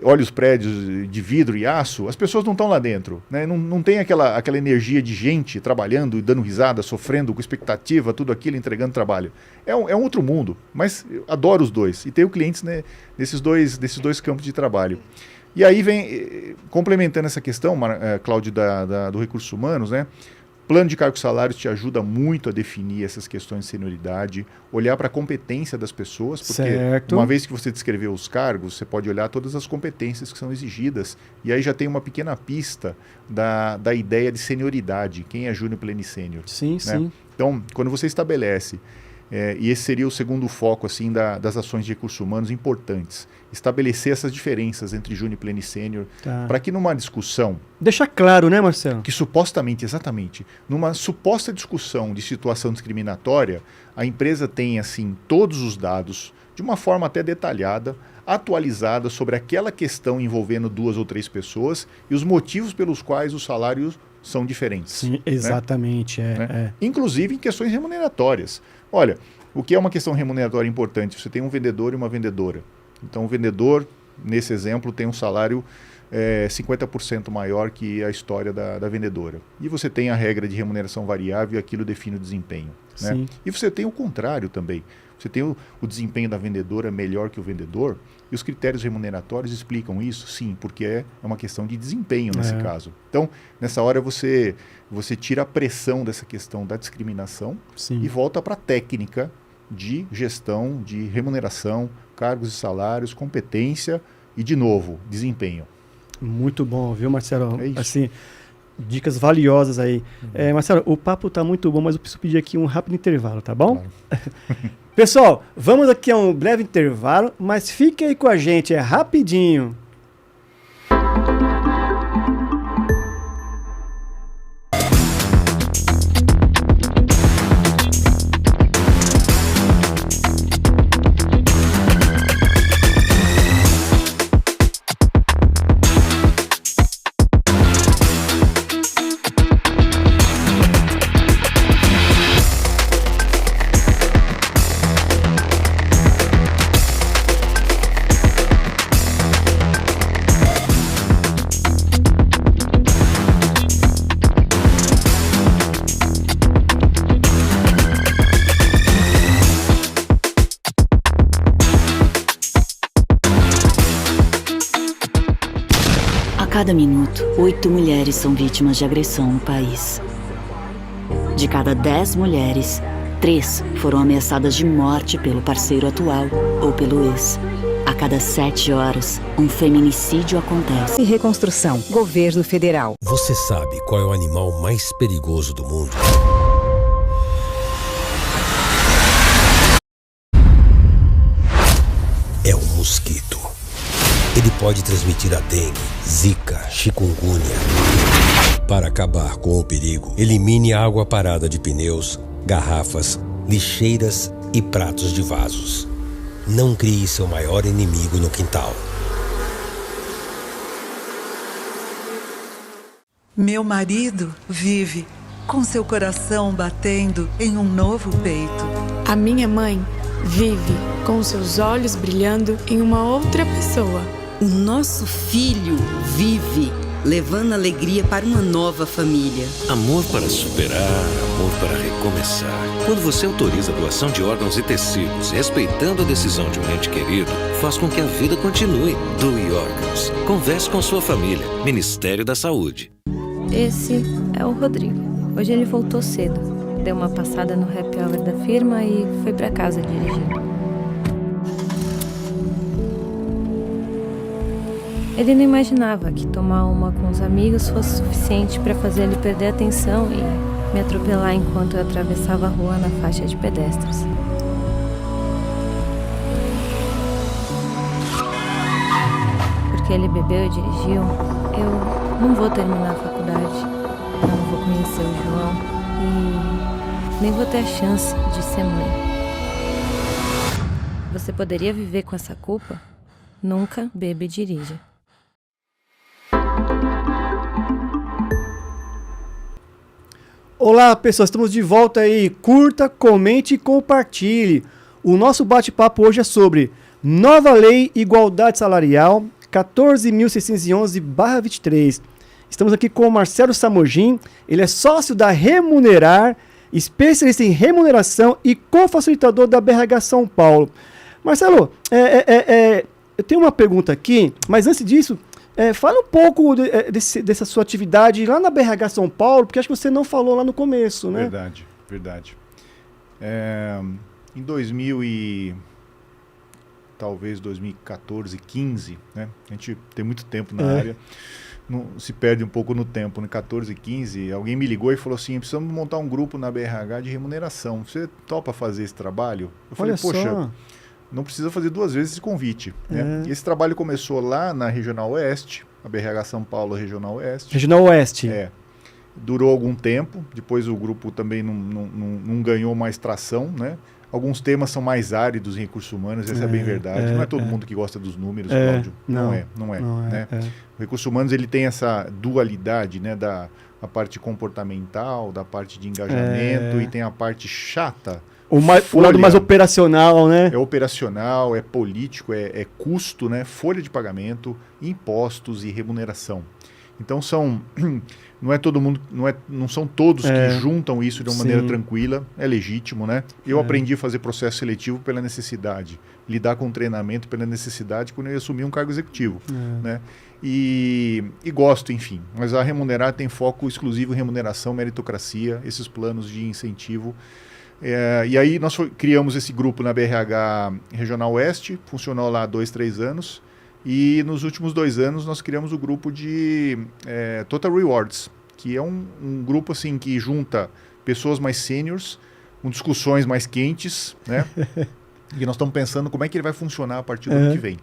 Olha os prédios de vidro e aço, as pessoas não estão lá dentro, né? Não tem aquela energia de gente trabalhando e dando risada, sofrendo com expectativa, tudo aquilo, entregando trabalho. É um outro mundo, mas eu adoro os dois. E tenho clientes, né, desses dois campos de trabalho. E aí vem, complementando essa questão, Cláudio, do recursos humanos, né? Plano de cargos e salários te ajuda muito a definir essas questões de senioridade, olhar para a competência das pessoas, porque uma vez que você descreveu os cargos, você pode olhar todas as competências que são exigidas, e aí já tem uma pequena pista da ideia de senioridade, quem é júnior, pleno e sênior. Sim. Então, quando você estabelece, e esse seria o segundo foco assim, das ações de recursos humanos importantes, estabelecer essas diferenças entre júnior, pleno e sênior, para que numa discussão... Deixar claro, né, Marcelo? Que supostamente, exatamente, numa suposta discussão de situação discriminatória, a empresa tenha, assim, todos os dados, de uma forma até detalhada, atualizada sobre aquela questão envolvendo 2 ou 3 pessoas e os motivos pelos quais os salários são diferentes. Sim, exatamente. Né? Inclusive em questões remuneratórias. Olha, o que é uma questão remuneratória importante? Você tem um vendedor e uma vendedora. Então, o vendedor, nesse exemplo, tem um salário 50% maior que a história da vendedora. E você tem a regra de remuneração variável e aquilo define o desempenho. Né? E você tem o contrário também. Você tem o desempenho da vendedora melhor que o vendedor, e os critérios remuneratórios explicam isso? Sim, porque é uma questão de desempenho nesse caso. Então, nessa hora você tira a pressão dessa questão da discriminação e volta para a técnica de gestão, de remuneração, cargos e salários, competência e, de novo, desempenho. Muito bom, viu, Marcelo? É isso. Assim, dicas valiosas aí. Marcelo, o papo tá muito bom, mas eu preciso pedir aqui um rápido intervalo, tá bom? Claro. Pessoal, vamos aqui a um breve intervalo, mas fique aí com a gente, é rapidinho. A cada minuto, 8 mulheres são vítimas de agressão no país. De cada 10 mulheres, 3 foram ameaçadas de morte pelo parceiro atual ou pelo ex. A cada 7 horas, um feminicídio acontece. E reconstrução. Governo Federal. Você sabe qual é o animal mais perigoso do mundo? É o mosquito. Ele pode transmitir a dengue, zika, chikungunya. Para acabar com o perigo, elimine a água parada de pneus, garrafas, lixeiras e pratos de vasos. Não crie seu maior inimigo no quintal. Meu marido vive com seu coração batendo em um novo peito. A minha mãe vive com seus olhos brilhando em uma outra pessoa. O nosso filho vive, levando alegria para uma nova família. Amor para superar, amor para recomeçar. Quando você autoriza a doação de órgãos e tecidos, respeitando a decisão de um ente querido, faz com que a vida continue. Doe órgãos. Converse com sua família. Ministério da Saúde. Esse é o Rodrigo. Hoje ele voltou cedo. Deu uma passada no happy hour da firma e foi pra casa dirigindo. Ele não imaginava que tomar uma com os amigos fosse suficiente para fazer ele perder a atenção e me atropelar enquanto eu atravessava a rua na faixa de pedestres. Porque ele bebeu e dirigiu, eu não vou terminar a faculdade, não vou conhecer o João e nem vou ter a chance de ser mãe. Você poderia viver com essa culpa? Nunca beba e dirija. Olá, pessoas, estamos de volta aí. Curta, comente e compartilhe. O nosso bate-papo hoje é sobre Nova Lei Igualdade Salarial 14.611/23. Estamos aqui com o Marcelo Samogin, ele é sócio da Remunerar, especialista em remuneração e co-facilitador da BRH São Paulo. Marcelo, eu tenho uma pergunta aqui, mas antes disso, fala um pouco dessa sua atividade lá na BRH São Paulo, porque acho que você não falou lá no começo, né? Verdade. Em 2014, 15, né? A gente tem muito tempo na área, se perde um pouco no tempo. Em 14, 15, alguém me ligou e falou assim, precisamos montar um grupo na BRH de remuneração. Você topa fazer esse trabalho? Eu falei, poxa, não precisa fazer 2 vezes esse convite. Né? E esse trabalho começou lá na Regional Oeste, a BRH São Paulo Regional Oeste. Regional Oeste. Durou algum tempo, depois o grupo também não ganhou mais tração, né? Alguns temas são mais áridos em recursos humanos, essa é bem verdade. Não é todo mundo que gosta dos números, Cláudio. Não é. Né? O recursos humanos ele tem essa dualidade, né? A parte comportamental, da parte de engajamento e tem a parte chata. O lado mais operacional, né? É operacional, é político, é custo, né? Folha de pagamento, impostos e remuneração. Então não é todo mundo, não são todos que juntam isso de uma maneira tranquila, é legítimo, né? Eu aprendi a fazer processo seletivo pela necessidade, lidar com treinamento pela necessidade quando eu assumi um cargo executivo, né? E gosto, enfim. Mas a Remunerar tem foco exclusivo em remuneração, meritocracia, esses planos de incentivo. E aí nós criamos esse grupo na BRH Regional Oeste, funcionou lá 2, 3 anos. E nos últimos 2 anos nós criamos o grupo de Total Rewards, que é um grupo assim, que junta pessoas mais sêniores, com discussões mais quentes, né? E nós estamos pensando como é que ele vai funcionar a partir do ano que vem.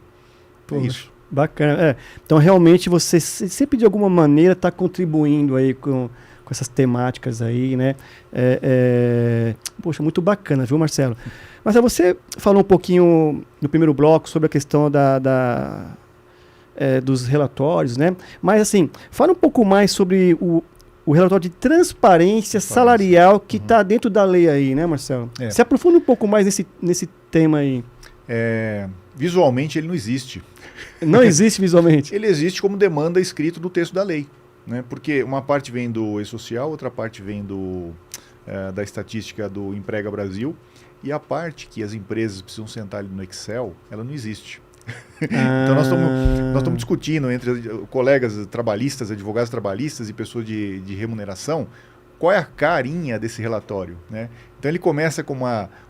Isso. Bacana. Então realmente você sempre de alguma maneira está contribuindo aí com essas temáticas aí, né? Poxa, muito bacana, viu, Marcelo? Marcelo, você falou um pouquinho no primeiro bloco sobre a questão dos relatórios, né? Mas assim, fala um pouco mais sobre o relatório de transparência salarial que está dentro da lei aí, né, Marcelo? Se aprofunda um pouco mais nesse tema aí. Visualmente ele não existe. Não existe visualmente? Ele existe como demanda escrito no texto da lei. Né? Porque uma parte vem do E-Social, outra parte vem da estatística do Emprega Brasil, e a parte que as empresas precisam sentar ali no Excel, ela não existe. Então nós estamos discutindo entre colegas trabalhistas, advogados trabalhistas e pessoas de remuneração, qual é a carinha desse relatório, né? Então ele começa com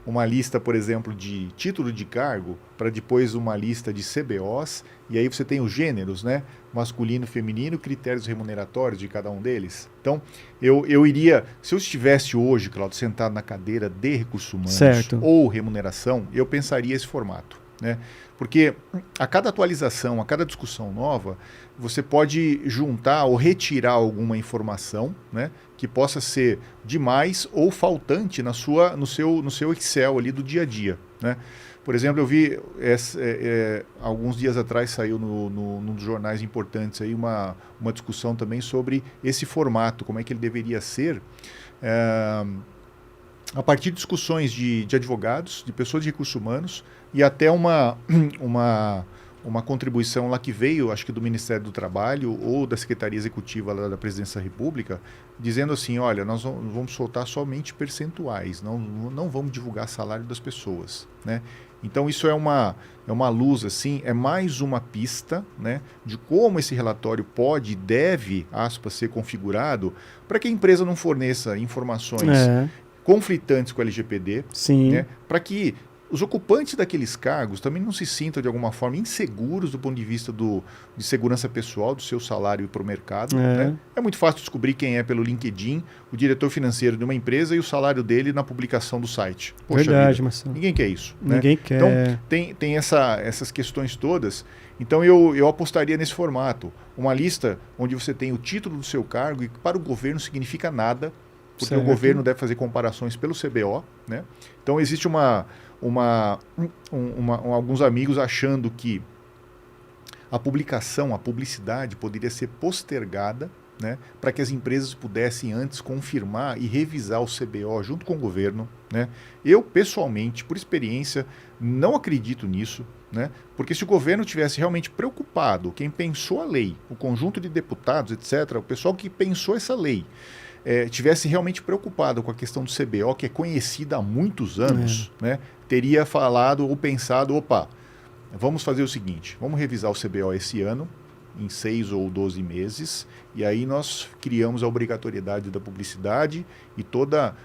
uma lista, por exemplo, de título de cargo, para depois uma lista de CBOs, e aí você tem os gêneros, né? Masculino, feminino, critérios remuneratórios de cada um deles. Então, eu iria, se eu estivesse hoje, Cláudio, sentado na cadeira de recursos humanos ou remuneração, eu pensaria esse formato, né? Porque a cada atualização, a cada discussão nova, você pode juntar ou retirar alguma informação, né, que possa ser demais ou faltante no seu Excel ali do dia a dia, né? Por exemplo, eu vi alguns dias atrás saiu num dos jornais importantes aí uma discussão também sobre esse formato, como é que ele deveria ser, a partir de discussões de advogados, de pessoas de recursos humanos, e até uma contribuição lá que veio, acho que do Ministério do Trabalho ou da Secretaria Executiva lá da Presidência da República, dizendo assim, olha, nós vamos soltar somente percentuais, não vamos divulgar salário das pessoas, né? Então isso é uma luz, assim, é mais uma pista, né, de como esse relatório pode e deve, aspas, ser configurado para que a empresa não forneça informações conflitantes com o LGPD, né, para que os ocupantes daqueles cargos também não se sintam, de alguma forma, inseguros do ponto de vista de segurança pessoal, do seu salário para o mercado. Né? É muito fácil descobrir quem é pelo LinkedIn, o diretor financeiro de uma empresa e o salário dele na publicação do site. Poxa Verdade, vida, Marcelo. Ninguém quer isso. Ninguém né? quer. Então, tem essas questões todas. Então, eu apostaria nesse formato. Uma lista onde você tem o título do seu cargo e que para o governo significa nada, porque o governo deve fazer comparações pelo CBO. Né? Então, existe alguns amigos achando que a publicidade poderia ser postergada, né, para que as empresas pudessem antes confirmar e revisar o CBO junto com o governo. Né? Eu, pessoalmente, por experiência, não acredito nisso, né? Porque se o governo tivesse realmente preocupado, quem pensou a lei, o conjunto de deputados, etc., o pessoal que pensou essa lei, tivesse realmente preocupado com a questão do CBO, que é conhecida há muitos anos, né, teria falado ou pensado, opa, vamos fazer o seguinte, vamos revisar o CBO esse ano, em 6 ou 12 meses, e aí nós criamos a obrigatoriedade da publicidade e toda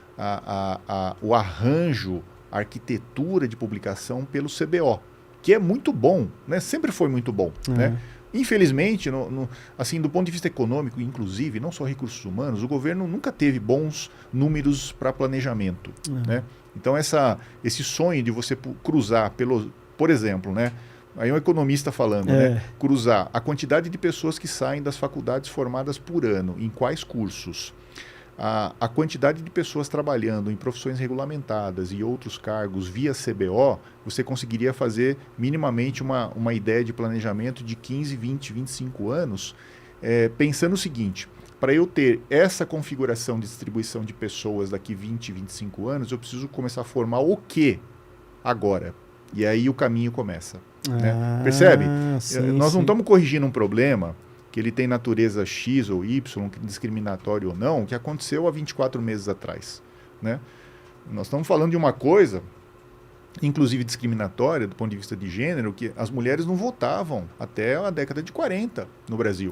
o arranjo, a arquitetura de publicação pelo CBO, que é muito bom, né, sempre foi muito bom, né? Infelizmente, assim, do ponto de vista econômico, inclusive, não só recursos humanos, o governo nunca teve bons números para planejamento. Né? Então, esse sonho de você cruzar, por exemplo, né? Aí um economista falando, né? Cruzar a quantidade de pessoas que saem das faculdades formadas por ano, em quais cursos, a quantidade de pessoas trabalhando em profissões regulamentadas e outros cargos via CBO, você conseguiria fazer minimamente uma ideia de planejamento de 15, 20, 25 anos, pensando o seguinte, para eu ter essa configuração de distribuição de pessoas daqui 20, 25 anos, eu preciso começar a formar o quê agora? E aí o caminho começa. Né? Percebe? Nós não estamos corrigindo um problema que ele tem natureza X ou Y, discriminatório ou não, que aconteceu há 24 meses atrás. Né? Nós estamos falando de uma coisa, inclusive discriminatória, do ponto de vista de gênero, que as mulheres não votavam até a década de 40 no Brasil.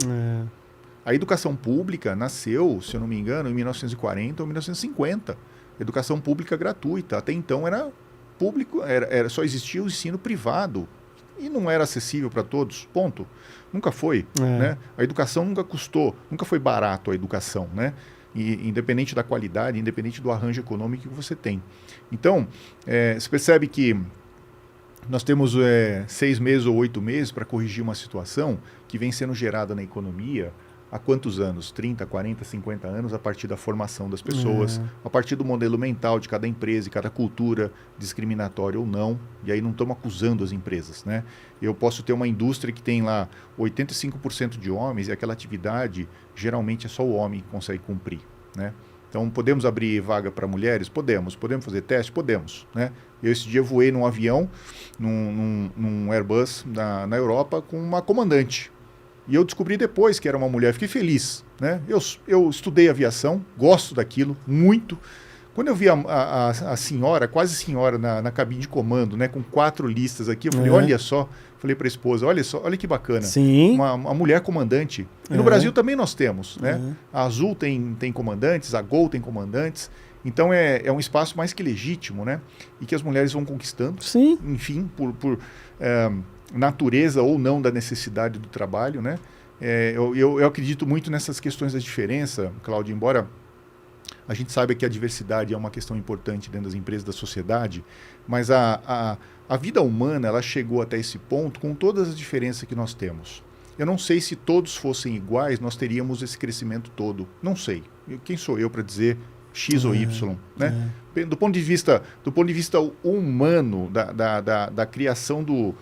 A educação pública nasceu, se eu não me engano, em 1940 ou 1950. Educação pública gratuita. Até então era público, só existia o ensino privado. E não era acessível para todos, ponto. Nunca foi. Né? A educação nunca foi barato a educação, né? E, independente da qualidade, independente do arranjo econômico que você tem. Então, você percebe que nós temos 6 meses ou 8 meses para corrigir uma situação que vem sendo gerada na economia há quantos anos? 30, 40, 50 anos, a partir da formação das pessoas, a partir do modelo mental de cada empresa e cada cultura, discriminatória ou não, e aí não estamos acusando as empresas, né? Eu posso ter uma indústria que tem lá 85% de homens e aquela atividade, geralmente é só o homem que consegue cumprir, né? Então, podemos abrir vaga para mulheres? Podemos. Podemos fazer teste? Podemos, né? Eu esse dia voei num avião, num Airbus na Europa com uma comandante. E eu descobri depois que era uma mulher, fiquei feliz. Né? Eu estudei aviação, gosto daquilo, muito. Quando eu vi a senhora, quase senhora, na cabine de comando, né, com 4 listas aqui, eu falei, olha só, falei para a esposa, olha só, olha que bacana. Sim. Uma mulher comandante. E no Brasil também nós temos, né? A Azul tem comandantes, a Gol tem comandantes. Então é um espaço mais que legítimo, né? E que as mulheres vão conquistando. Sim. Enfim, por natureza ou não da necessidade do trabalho, né? Eu acredito muito nessas questões da diferença, Cláudio, embora a gente saiba que a diversidade é uma questão importante dentro das empresas, da sociedade, mas a vida humana, ela chegou até esse ponto com todas as diferenças que nós temos. Eu não sei se todos fossem iguais, nós teríamos esse crescimento todo. Não sei. Quem sou eu para dizer X ou Y, né? Do ponto de vista humano, da criação do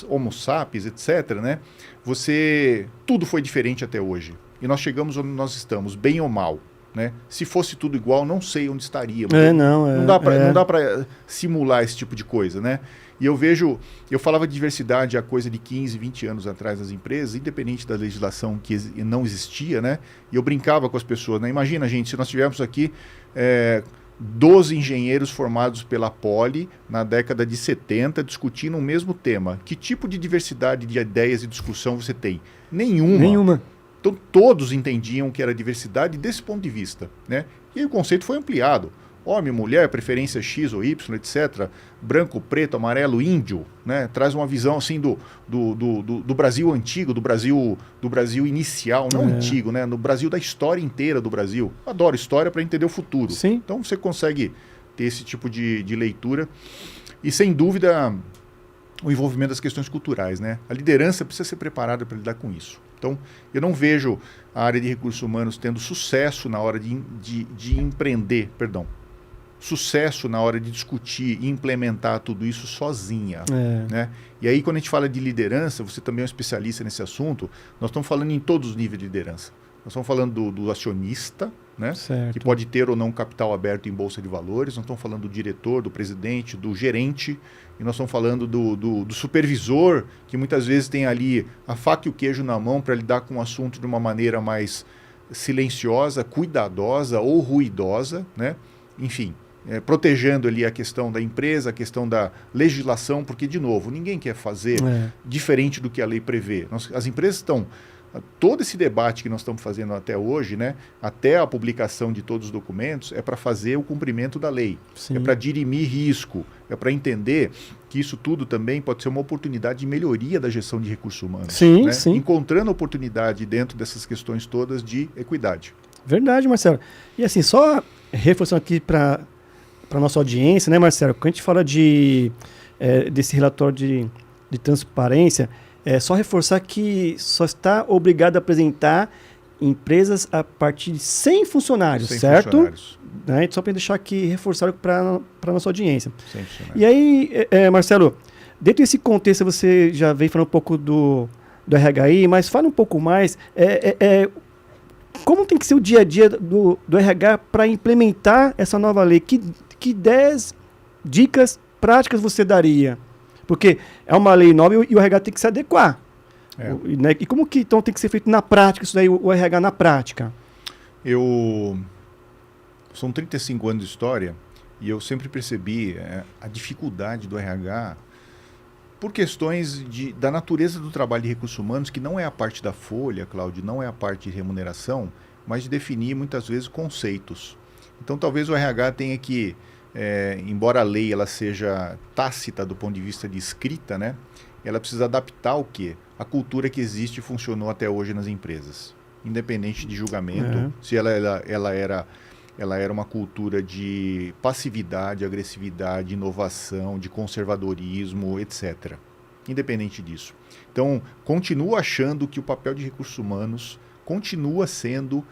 Homo sapiens, etc., né? Tudo foi diferente até hoje. E nós chegamos onde nós estamos, bem ou mal. Né? Se fosse tudo igual, não sei onde estaríamos. Não dá para simular esse tipo de coisa, né? E eu falava de diversidade há coisa de 15, 20 anos atrás nas empresas, independente da legislação que não existia, né? E eu brincava com as pessoas, né? Imagina, gente, se nós tivéssemos aqui 12 engenheiros formados pela Poli na década de 70 discutindo o mesmo tema. Que tipo de diversidade de ideias e discussão você tem? Nenhuma. Então, todos entendiam que era diversidade desse ponto de vista, né? E aí o conceito foi ampliado. Homem, mulher, preferência X ou Y, etc. Branco, preto, amarelo, índio, né? Traz uma visão assim do Brasil antigo, do Brasil inicial, não antigo, né? No Brasil da história inteira do Brasil. Adoro história para entender o futuro. Sim. Então, você consegue ter esse tipo de leitura. E, sem dúvida, o envolvimento das questões culturais, né? A liderança precisa ser preparada para lidar com isso. Então, eu não vejo a área de recursos humanos tendo sucesso na hora de empreender, sucesso na hora de discutir e implementar tudo isso sozinha. Né? E aí, quando a gente fala de liderança, você também é um especialista nesse assunto, nós estamos falando em todos os níveis de liderança. Nós estamos falando do acionista, né? Que pode ter ou não capital aberto em bolsa de valores, nós estamos falando do diretor, do presidente, do gerente, e nós estamos falando do supervisor, que muitas vezes tem ali a faca e o queijo na mão para lidar com o assunto de uma maneira mais silenciosa, cuidadosa ou ruidosa, né? Enfim, protegendo ali a questão da empresa, a questão da legislação, porque, de novo, ninguém quer fazer diferente do que a lei prevê. As empresas estão... Todo esse debate que nós estamos fazendo até hoje, né, até a publicação de todos os documentos, é para fazer o cumprimento da lei. Sim. É para dirimir risco, é para entender que isso tudo também pode ser uma oportunidade de melhoria da gestão de recursos humanos. Sim, né? sim. Encontrando oportunidade dentro dessas questões todas de equidade. Verdade, Marcelo. E assim, só reforçando aqui para a nossa audiência, né, Marcelo? Quando a gente fala desse relatório de transparência, é só reforçar que só está obrigado a apresentar empresas a partir de 100 funcionários, 100 certo? Funcionários. Né? Só para deixar aqui reforçado para a nossa audiência. 100 funcionários. E aí, Marcelo, dentro desse contexto você já veio falando um pouco do RH, mas fala um pouco mais, como tem que ser o dia a dia do RH para implementar essa nova lei? Que 10 dicas práticas você daria? Porque é uma lei nova e o RH tem que se adequar. Né? E como que então tem que ser feito na prática, isso daí, o RH na prática? São 35 anos de história e eu sempre percebi a dificuldade do RH por questões da natureza do trabalho de recursos humanos, que não é a parte da folha, Cláudio, não é a parte de remuneração, mas de definir muitas vezes conceitos. Então talvez o RH tenha que... embora a lei ela seja tácita do ponto de vista de escrita, né, ela precisa adaptar o quê? A cultura que existe e funcionou até hoje nas empresas. Independente de julgamento, se ela era uma cultura de passividade, agressividade, inovação, de conservadorismo, etc. Independente disso. Então, continuo achando que o papel de recursos humanos continua sendo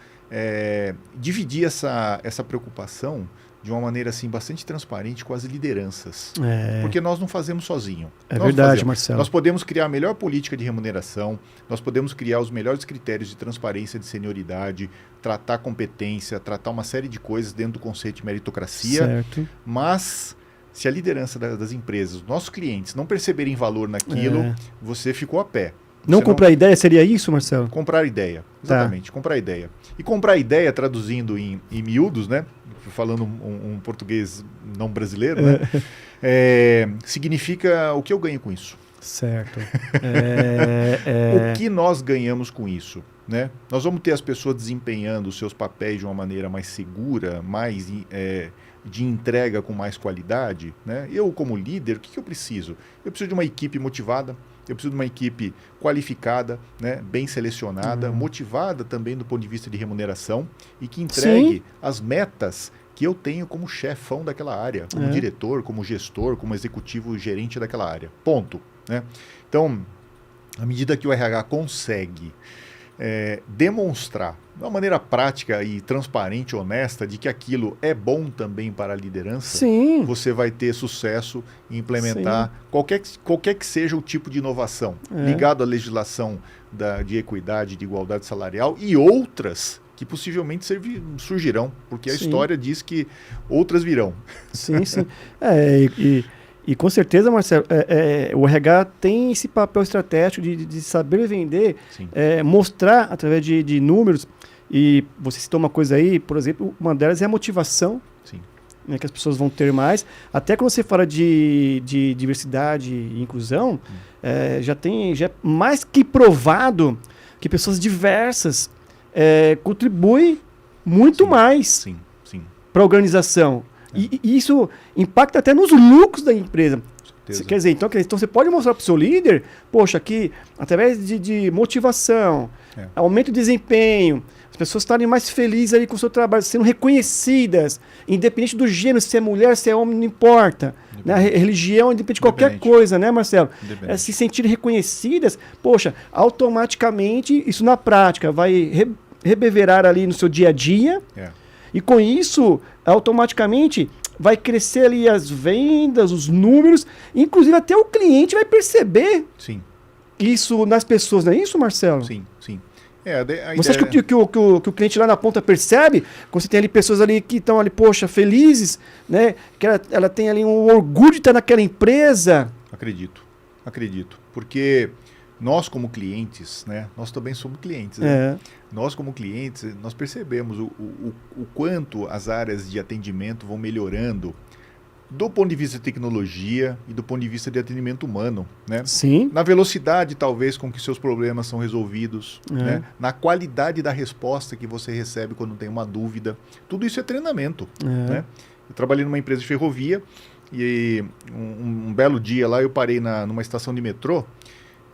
dividir essa preocupação de uma maneira assim bastante transparente com as lideranças. Porque nós não fazemos sozinho. Verdade, Marcelo. Nós podemos criar a melhor política de remuneração, nós podemos criar os melhores critérios de transparência, de senioridade, tratar competência, tratar uma série de coisas dentro do conceito de meritocracia. Certo. Mas se a liderança das empresas, nossos clientes, não perceberem valor naquilo, você ficou a pé. Não comprar ideia seria isso, Marcelo? Comprar ideia, exatamente, comprar ideia. E comprar ideia, traduzindo em miúdos, né? Falando um português não brasileiro, né? Significa o que eu ganho com isso. Certo. O que nós ganhamos com isso? Né? Nós vamos ter as pessoas desempenhando os seus papéis de uma maneira mais segura, mais de entrega com mais qualidade. Né? Eu, como líder, o que eu preciso? Eu preciso de uma equipe motivada, eu preciso de uma equipe qualificada, né? Bem selecionada, motivada também do ponto de vista de remuneração e que entregue as metas que eu tenho como chefão daquela área, como diretor, como gestor, como executivo gerente daquela área. Ponto. Né? Então, à medida que o RH consegue demonstrar de uma maneira prática e transparente, honesta, de que aquilo é bom também para a liderança, você vai ter sucesso em implementar qualquer que seja o tipo de inovação ligado à legislação de equidade, de igualdade salarial e outras que possivelmente surgirão, porque a história diz que outras virão. Sim, sim. E com certeza, Marcelo, o RH tem esse papel estratégico de saber vender, mostrar através de números. E você citou uma coisa aí, por exemplo, uma delas é a motivação, né, que as pessoas vão ter mais. Até quando você fala de diversidade e inclusão, já é mais que provado que pessoas diversas contribuem muito mais para a organização. E isso impacta até nos lucros da empresa. Quer dizer, então você pode mostrar para o seu líder, poxa, aqui, através de motivação, aumento de desempenho, as pessoas estarem mais felizes ali com o seu trabalho, sendo reconhecidas, independente do gênero, se é mulher, se é homem, não importa. Né? Religião, independente de qualquer coisa, né, Marcelo? Se sentirem reconhecidas, poxa, automaticamente, isso na prática vai reverberar ali no seu dia a dia. E com isso, automaticamente, vai crescer ali as vendas, os números, inclusive até o cliente vai perceber isso nas pessoas, não é isso, Marcelo? Sim. Você acha que o cliente lá na ponta percebe? Quando você tem ali pessoas ali que estão ali, poxa, felizes, né? Que ela tem ali um orgulho de estar naquela empresa? Acredito. Porque nós como clientes, né? Nós também somos clientes, né? Nós como clientes, nós percebemos o quanto as áreas de atendimento vão melhorando do ponto de vista de tecnologia e do ponto de vista de atendimento humano, né? Na velocidade, talvez, com que seus problemas são resolvidos, né? Na qualidade da resposta que você recebe quando tem uma dúvida. Tudo isso é treinamento, né? Eu trabalhei numa empresa de ferrovia e um belo dia lá eu parei numa estação de metrô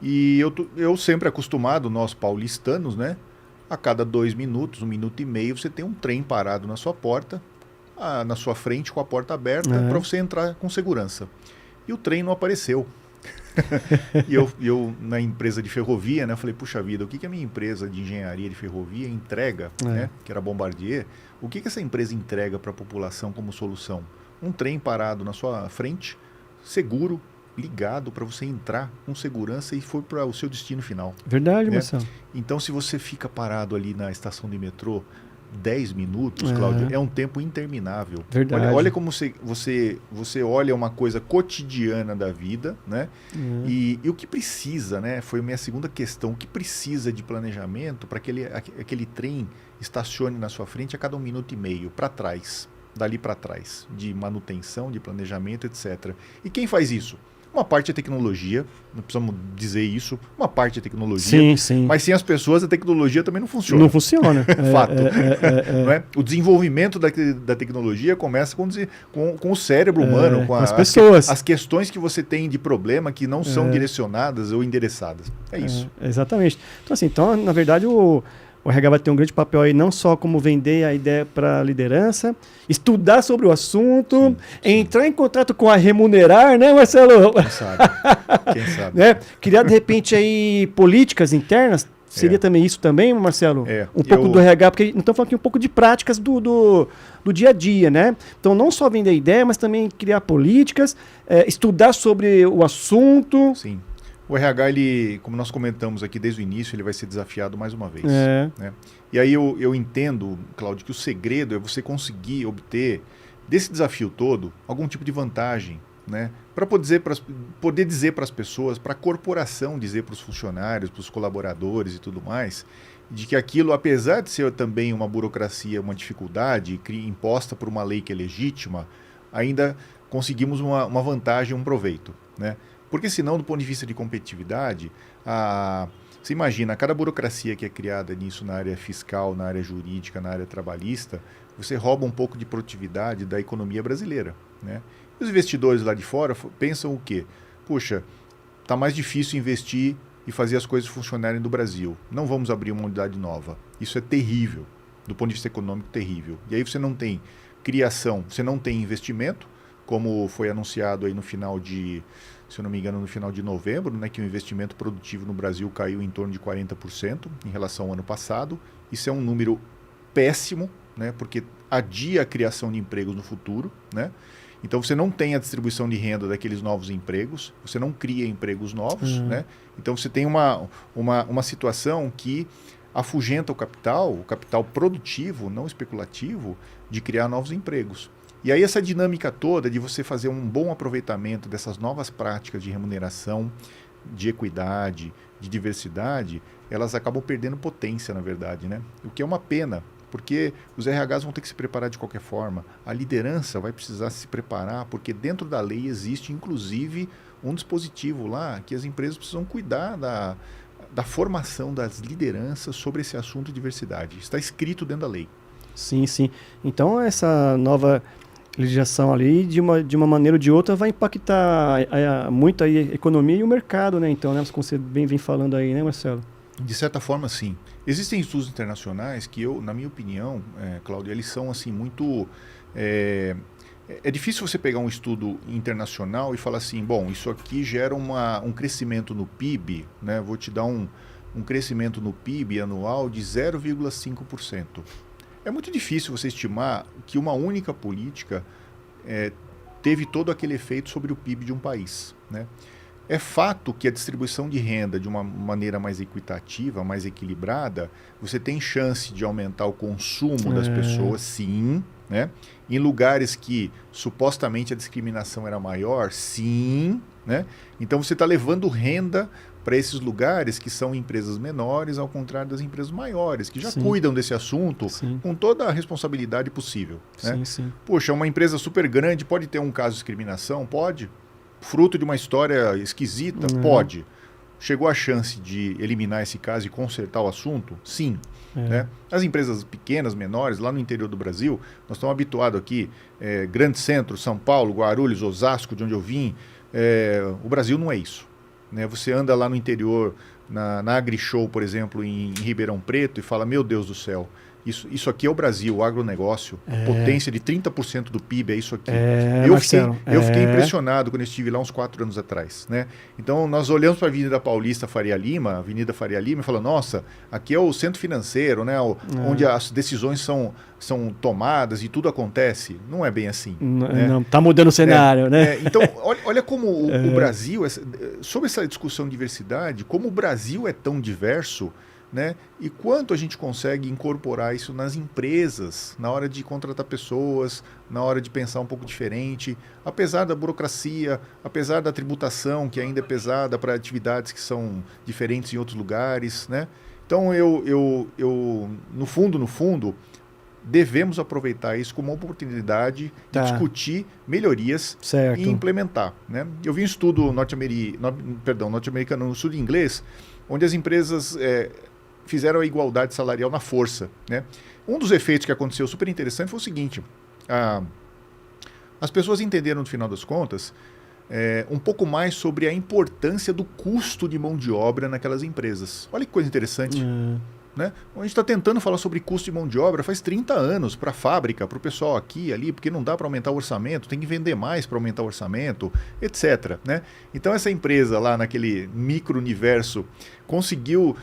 e eu sempre acostumado, nós paulistanos, né? A cada 2 minutos, 1 minuto e meio, você tem um trem parado na sua porta, na sua frente com a porta aberta para você entrar com segurança. E o trem não apareceu. E eu na empresa de ferrovia, né, eu falei, puxa vida, o que a minha empresa de engenharia de ferrovia entrega, né, que era Bombardier, o que essa empresa entrega para a população como solução? Um trem parado na sua frente, seguro, ligado para você entrar com segurança e for para o seu destino final. Verdade, Marcelo. Então, se você fica parado ali na estação de metrô 10 minutos, Cláudio, é um tempo interminável. Verdade. Olha como você olha uma coisa cotidiana da vida, né? E o que precisa, né? Foi a minha segunda questão. O que precisa de planejamento para que aquele trem estacione na sua frente a cada 1 minuto e meio, para trás, dali para trás, de manutenção, de planejamento, etc. E quem faz isso? Uma parte é tecnologia, não precisamos dizer isso, uma parte é tecnologia, mas sem as pessoas a tecnologia também não funciona. Não funciona. Fato. Não é? O desenvolvimento da tecnologia começa com o cérebro humano, com as pessoas. As questões que você tem de problema que não são direcionadas ou endereçadas. É isso. Exatamente. Então, na verdade, o RH vai ter um grande papel aí, não só como vender a ideia para a liderança, estudar sobre o assunto, entrar em contato com a Remunerar, né, Marcelo? Quem sabe. Né? Criar, de repente, aí, políticas internas, seria também isso também, Marcelo? Um pouco do RH, porque não estamos falando aqui um pouco de práticas do dia a dia, né? Então, não só vender ideia, mas também criar políticas, estudar sobre o assunto. Sim. O RH, ele, como nós comentamos aqui desde o início, ele vai ser desafiado mais uma vez. Né? E aí eu entendo, Cláudio, que o segredo é você conseguir obter desse desafio todo algum tipo de vantagem né, para poder dizer para as pessoas, para a corporação dizer para os funcionários, para os colaboradores e tudo mais, de que aquilo, apesar de ser também uma burocracia, uma dificuldade imposta por uma lei que é legítima, ainda conseguimos uma vantagem, um proveito, né? Porque senão, do ponto de vista de competitividade, você imagina, cada burocracia que é criada nisso na área fiscal, na área jurídica, na área trabalhista, você rouba um pouco de produtividade da economia brasileira, né? E os investidores lá de fora pensam o quê? Puxa, está mais difícil investir e fazer as coisas funcionarem no Brasil. Não vamos abrir uma unidade nova. Isso é terrível, do ponto de vista econômico, terrível. E aí você não tem criação, você não tem investimento, como foi anunciado aí no final de, se eu não me engano, no final de novembro, né, que o investimento produtivo no Brasil caiu em torno de 40% em relação ao ano passado. Isso é um número péssimo, né, porque adia a criação de empregos no futuro, né? Então você não tem a distribuição de renda daqueles novos empregos, você não cria empregos novos, né? Então você tem uma situação que afugenta o capital produtivo, não especulativo, de criar novos empregos. E aí essa dinâmica toda de você fazer um bom aproveitamento dessas novas práticas de remuneração, de equidade, de diversidade, elas acabam perdendo potência, na verdade, né? O que é uma pena, porque os RHs vão ter que se preparar de qualquer forma. A liderança vai precisar se preparar, porque dentro da lei existe, inclusive, um dispositivo lá que as empresas precisam cuidar da formação das lideranças sobre esse assunto de diversidade. Está escrito dentro da lei. Sim, sim. Então essa nova legislação ali, de uma maneira ou de outra, vai impactar muito aí a economia e o mercado, né? Então, né? Como você vem falando aí, né, Marcelo? De certa forma, sim. Existem estudos internacionais que na minha opinião, Cláudio, eles são assim muito... É difícil você pegar um estudo internacional e falar assim, bom, isso aqui gera um crescimento no PIB, né? Vou te dar um crescimento no PIB anual de 0,5%. É muito difícil você estimar que uma única política teve todo aquele efeito sobre o PIB de um país, né? É fato que a distribuição de renda de uma maneira mais equitativa, mais equilibrada, você tem chance de aumentar o consumo das pessoas, sim, né? Em lugares que supostamente a discriminação era maior, sim, né? Então você está levando renda para esses lugares que são empresas menores, ao contrário das empresas maiores, que já cuidam desse assunto com toda a responsabilidade possível, né? Poxa, uma empresa super grande pode ter um caso de discriminação? Pode. Fruto de uma história esquisita? Pode. Chegou a chance de eliminar esse caso e consertar o assunto? Sim. Né? As empresas pequenas, menores, lá no interior do Brasil, nós estamos habituados aqui, Grande Centro, São Paulo, Guarulhos, Osasco, de onde eu vim, o Brasil não é isso. Né? Você anda lá no interior, na AgriShow, por exemplo, em Ribeirão Preto, e fala, meu Deus do céu, isso aqui é o Brasil, o agronegócio, potência de 30% do PIB, é isso aqui. Eu fiquei impressionado quando eu estive lá uns 4 anos atrás, né? Então, nós olhamos para a Avenida Paulista Faria Lima, e falamos, nossa, aqui é o centro financeiro, né? Onde as decisões são tomadas e tudo acontece. Não é bem assim. Não, está mudando o cenário, né? Então, olha como o Brasil, sobre essa discussão de diversidade, como o Brasil é tão diverso, né? E quanto a gente consegue incorporar isso nas empresas, na hora de contratar pessoas, na hora de pensar um pouco diferente, apesar da burocracia, apesar da tributação, que ainda é pesada para atividades que são diferentes em outros lugares, né? Então, eu no fundo, devemos aproveitar isso como uma oportunidade de discutir melhorias e implementar, né? Eu vi um estudo norte-americano, um estudo inglês, onde as empresas fizeram a igualdade salarial na força, né? Um dos efeitos que aconteceu super interessante foi o seguinte, as pessoas entenderam, no final das contas, um pouco mais sobre a importância do custo de mão de obra naquelas empresas. Olha que coisa interessante. Né? A gente está tentando falar sobre custo de mão de obra faz 30 anos para a fábrica, para o pessoal aqui e ali, porque não dá para aumentar o orçamento, tem que vender mais para aumentar o orçamento, etc. Né? Então essa empresa lá naquele micro-universo conseguiu,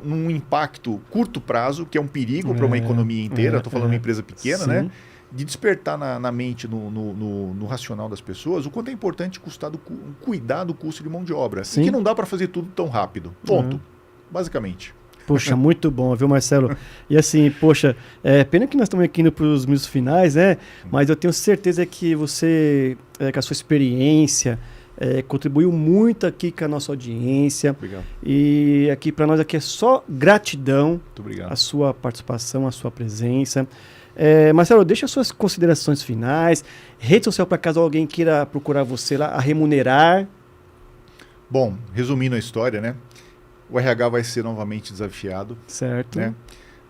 num impacto curto prazo, que é um perigo para uma economia inteira, estou falando de uma empresa pequena, né? De despertar na mente, no racional das pessoas, o quanto é importante cuidar do custo de mão de obra. E que não dá para fazer tudo tão rápido. Ponto. Basicamente. Poxa, muito bom, viu, Marcelo? E assim, poxa, pena que nós estamos aqui indo para os minutos finais, né? Mas eu tenho certeza que você, com a sua experiência, contribuiu muito aqui com a nossa audiência. Obrigado. E aqui para nós aqui é só gratidão. Muito obrigado. A sua participação, a sua presença. Marcelo, deixa as suas considerações finais. Rede social, para caso alguém queira procurar você lá, a Remunerar. Bom, resumindo a história, né? O RH vai ser novamente desafiado. Certo. Né?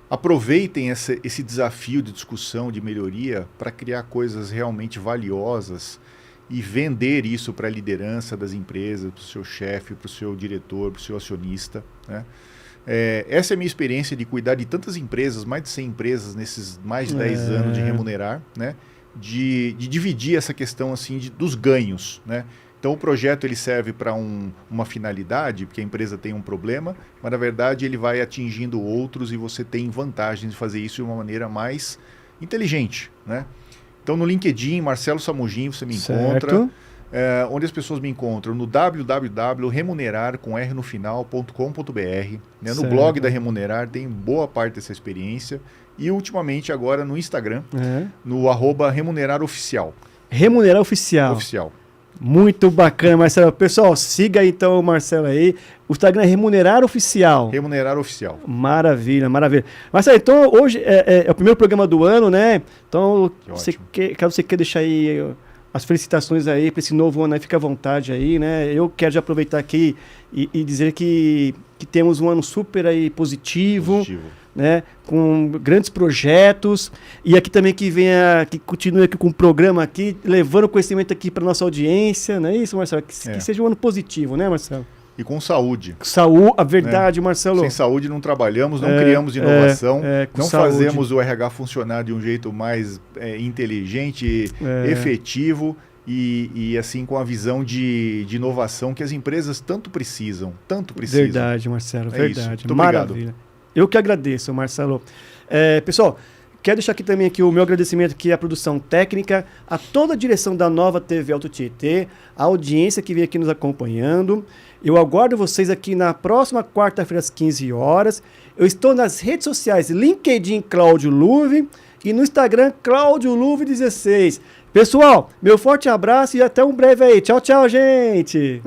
Aproveitem esse desafio de discussão, de melhoria, para criar coisas realmente valiosas e vender isso para a liderança das empresas, para o seu chefe, para o seu diretor, para o seu acionista. Né? Essa é a minha experiência de cuidar de tantas empresas, mais de 100 empresas nesses mais de 10 anos de Remunerar, né? De dividir essa questão assim, dos ganhos. Né? Então o projeto ele serve para uma finalidade, porque a empresa tem um problema, mas na verdade ele vai atingindo outros e você tem vantagens de fazer isso de uma maneira mais inteligente. Né? Então no LinkedIn, Marcelo Samugin, você me encontra. Onde as pessoas me encontram no www.remunerar.com.br, né? No blog da Remunerar tem boa parte dessa experiência e ultimamente agora no Instagram, no @remuneraroficial. Remunerar Oficial. Muito bacana, Marcelo. Pessoal, siga então o Marcelo aí. O Instagram é Remunerar Oficial. Remunerar Oficial. Maravilha, maravilha. Marcelo, então hoje é o primeiro programa do ano, né? Então, caso você quer deixar aí as felicitações aí para esse novo ano aí, fica à vontade aí, né? Eu quero já aproveitar aqui e dizer que temos um ano super aí positivo. Né, com grandes projetos e aqui também que continue aqui com o programa aqui, levando conhecimento aqui para nossa audiência, não é isso, Marcelo? Que seja um ano positivo, né, Marcelo? E com saúde. Saúde, a verdade, Marcelo. Sem saúde não trabalhamos, não criamos inovação, não fazemos o RH funcionar de um jeito mais inteligente, efetivo e assim com a visão de inovação que as empresas tanto precisam. Verdade, Marcelo, verdade. Isso. Muito maravilha. Obrigado. Eu que agradeço, Marcelo. Pessoal, quero deixar aqui também aqui o meu agradecimento aqui à produção técnica, a toda a direção da Nova TV Alto Tietê, a audiência que vem aqui nos acompanhando. Eu aguardo vocês aqui na próxima quarta-feira às 15 horas. Eu estou nas redes sociais LinkedIn Cláudio Luve e no Instagram Cláudio Luve 16. Pessoal, meu forte abraço e até um breve aí. Tchau, tchau, gente!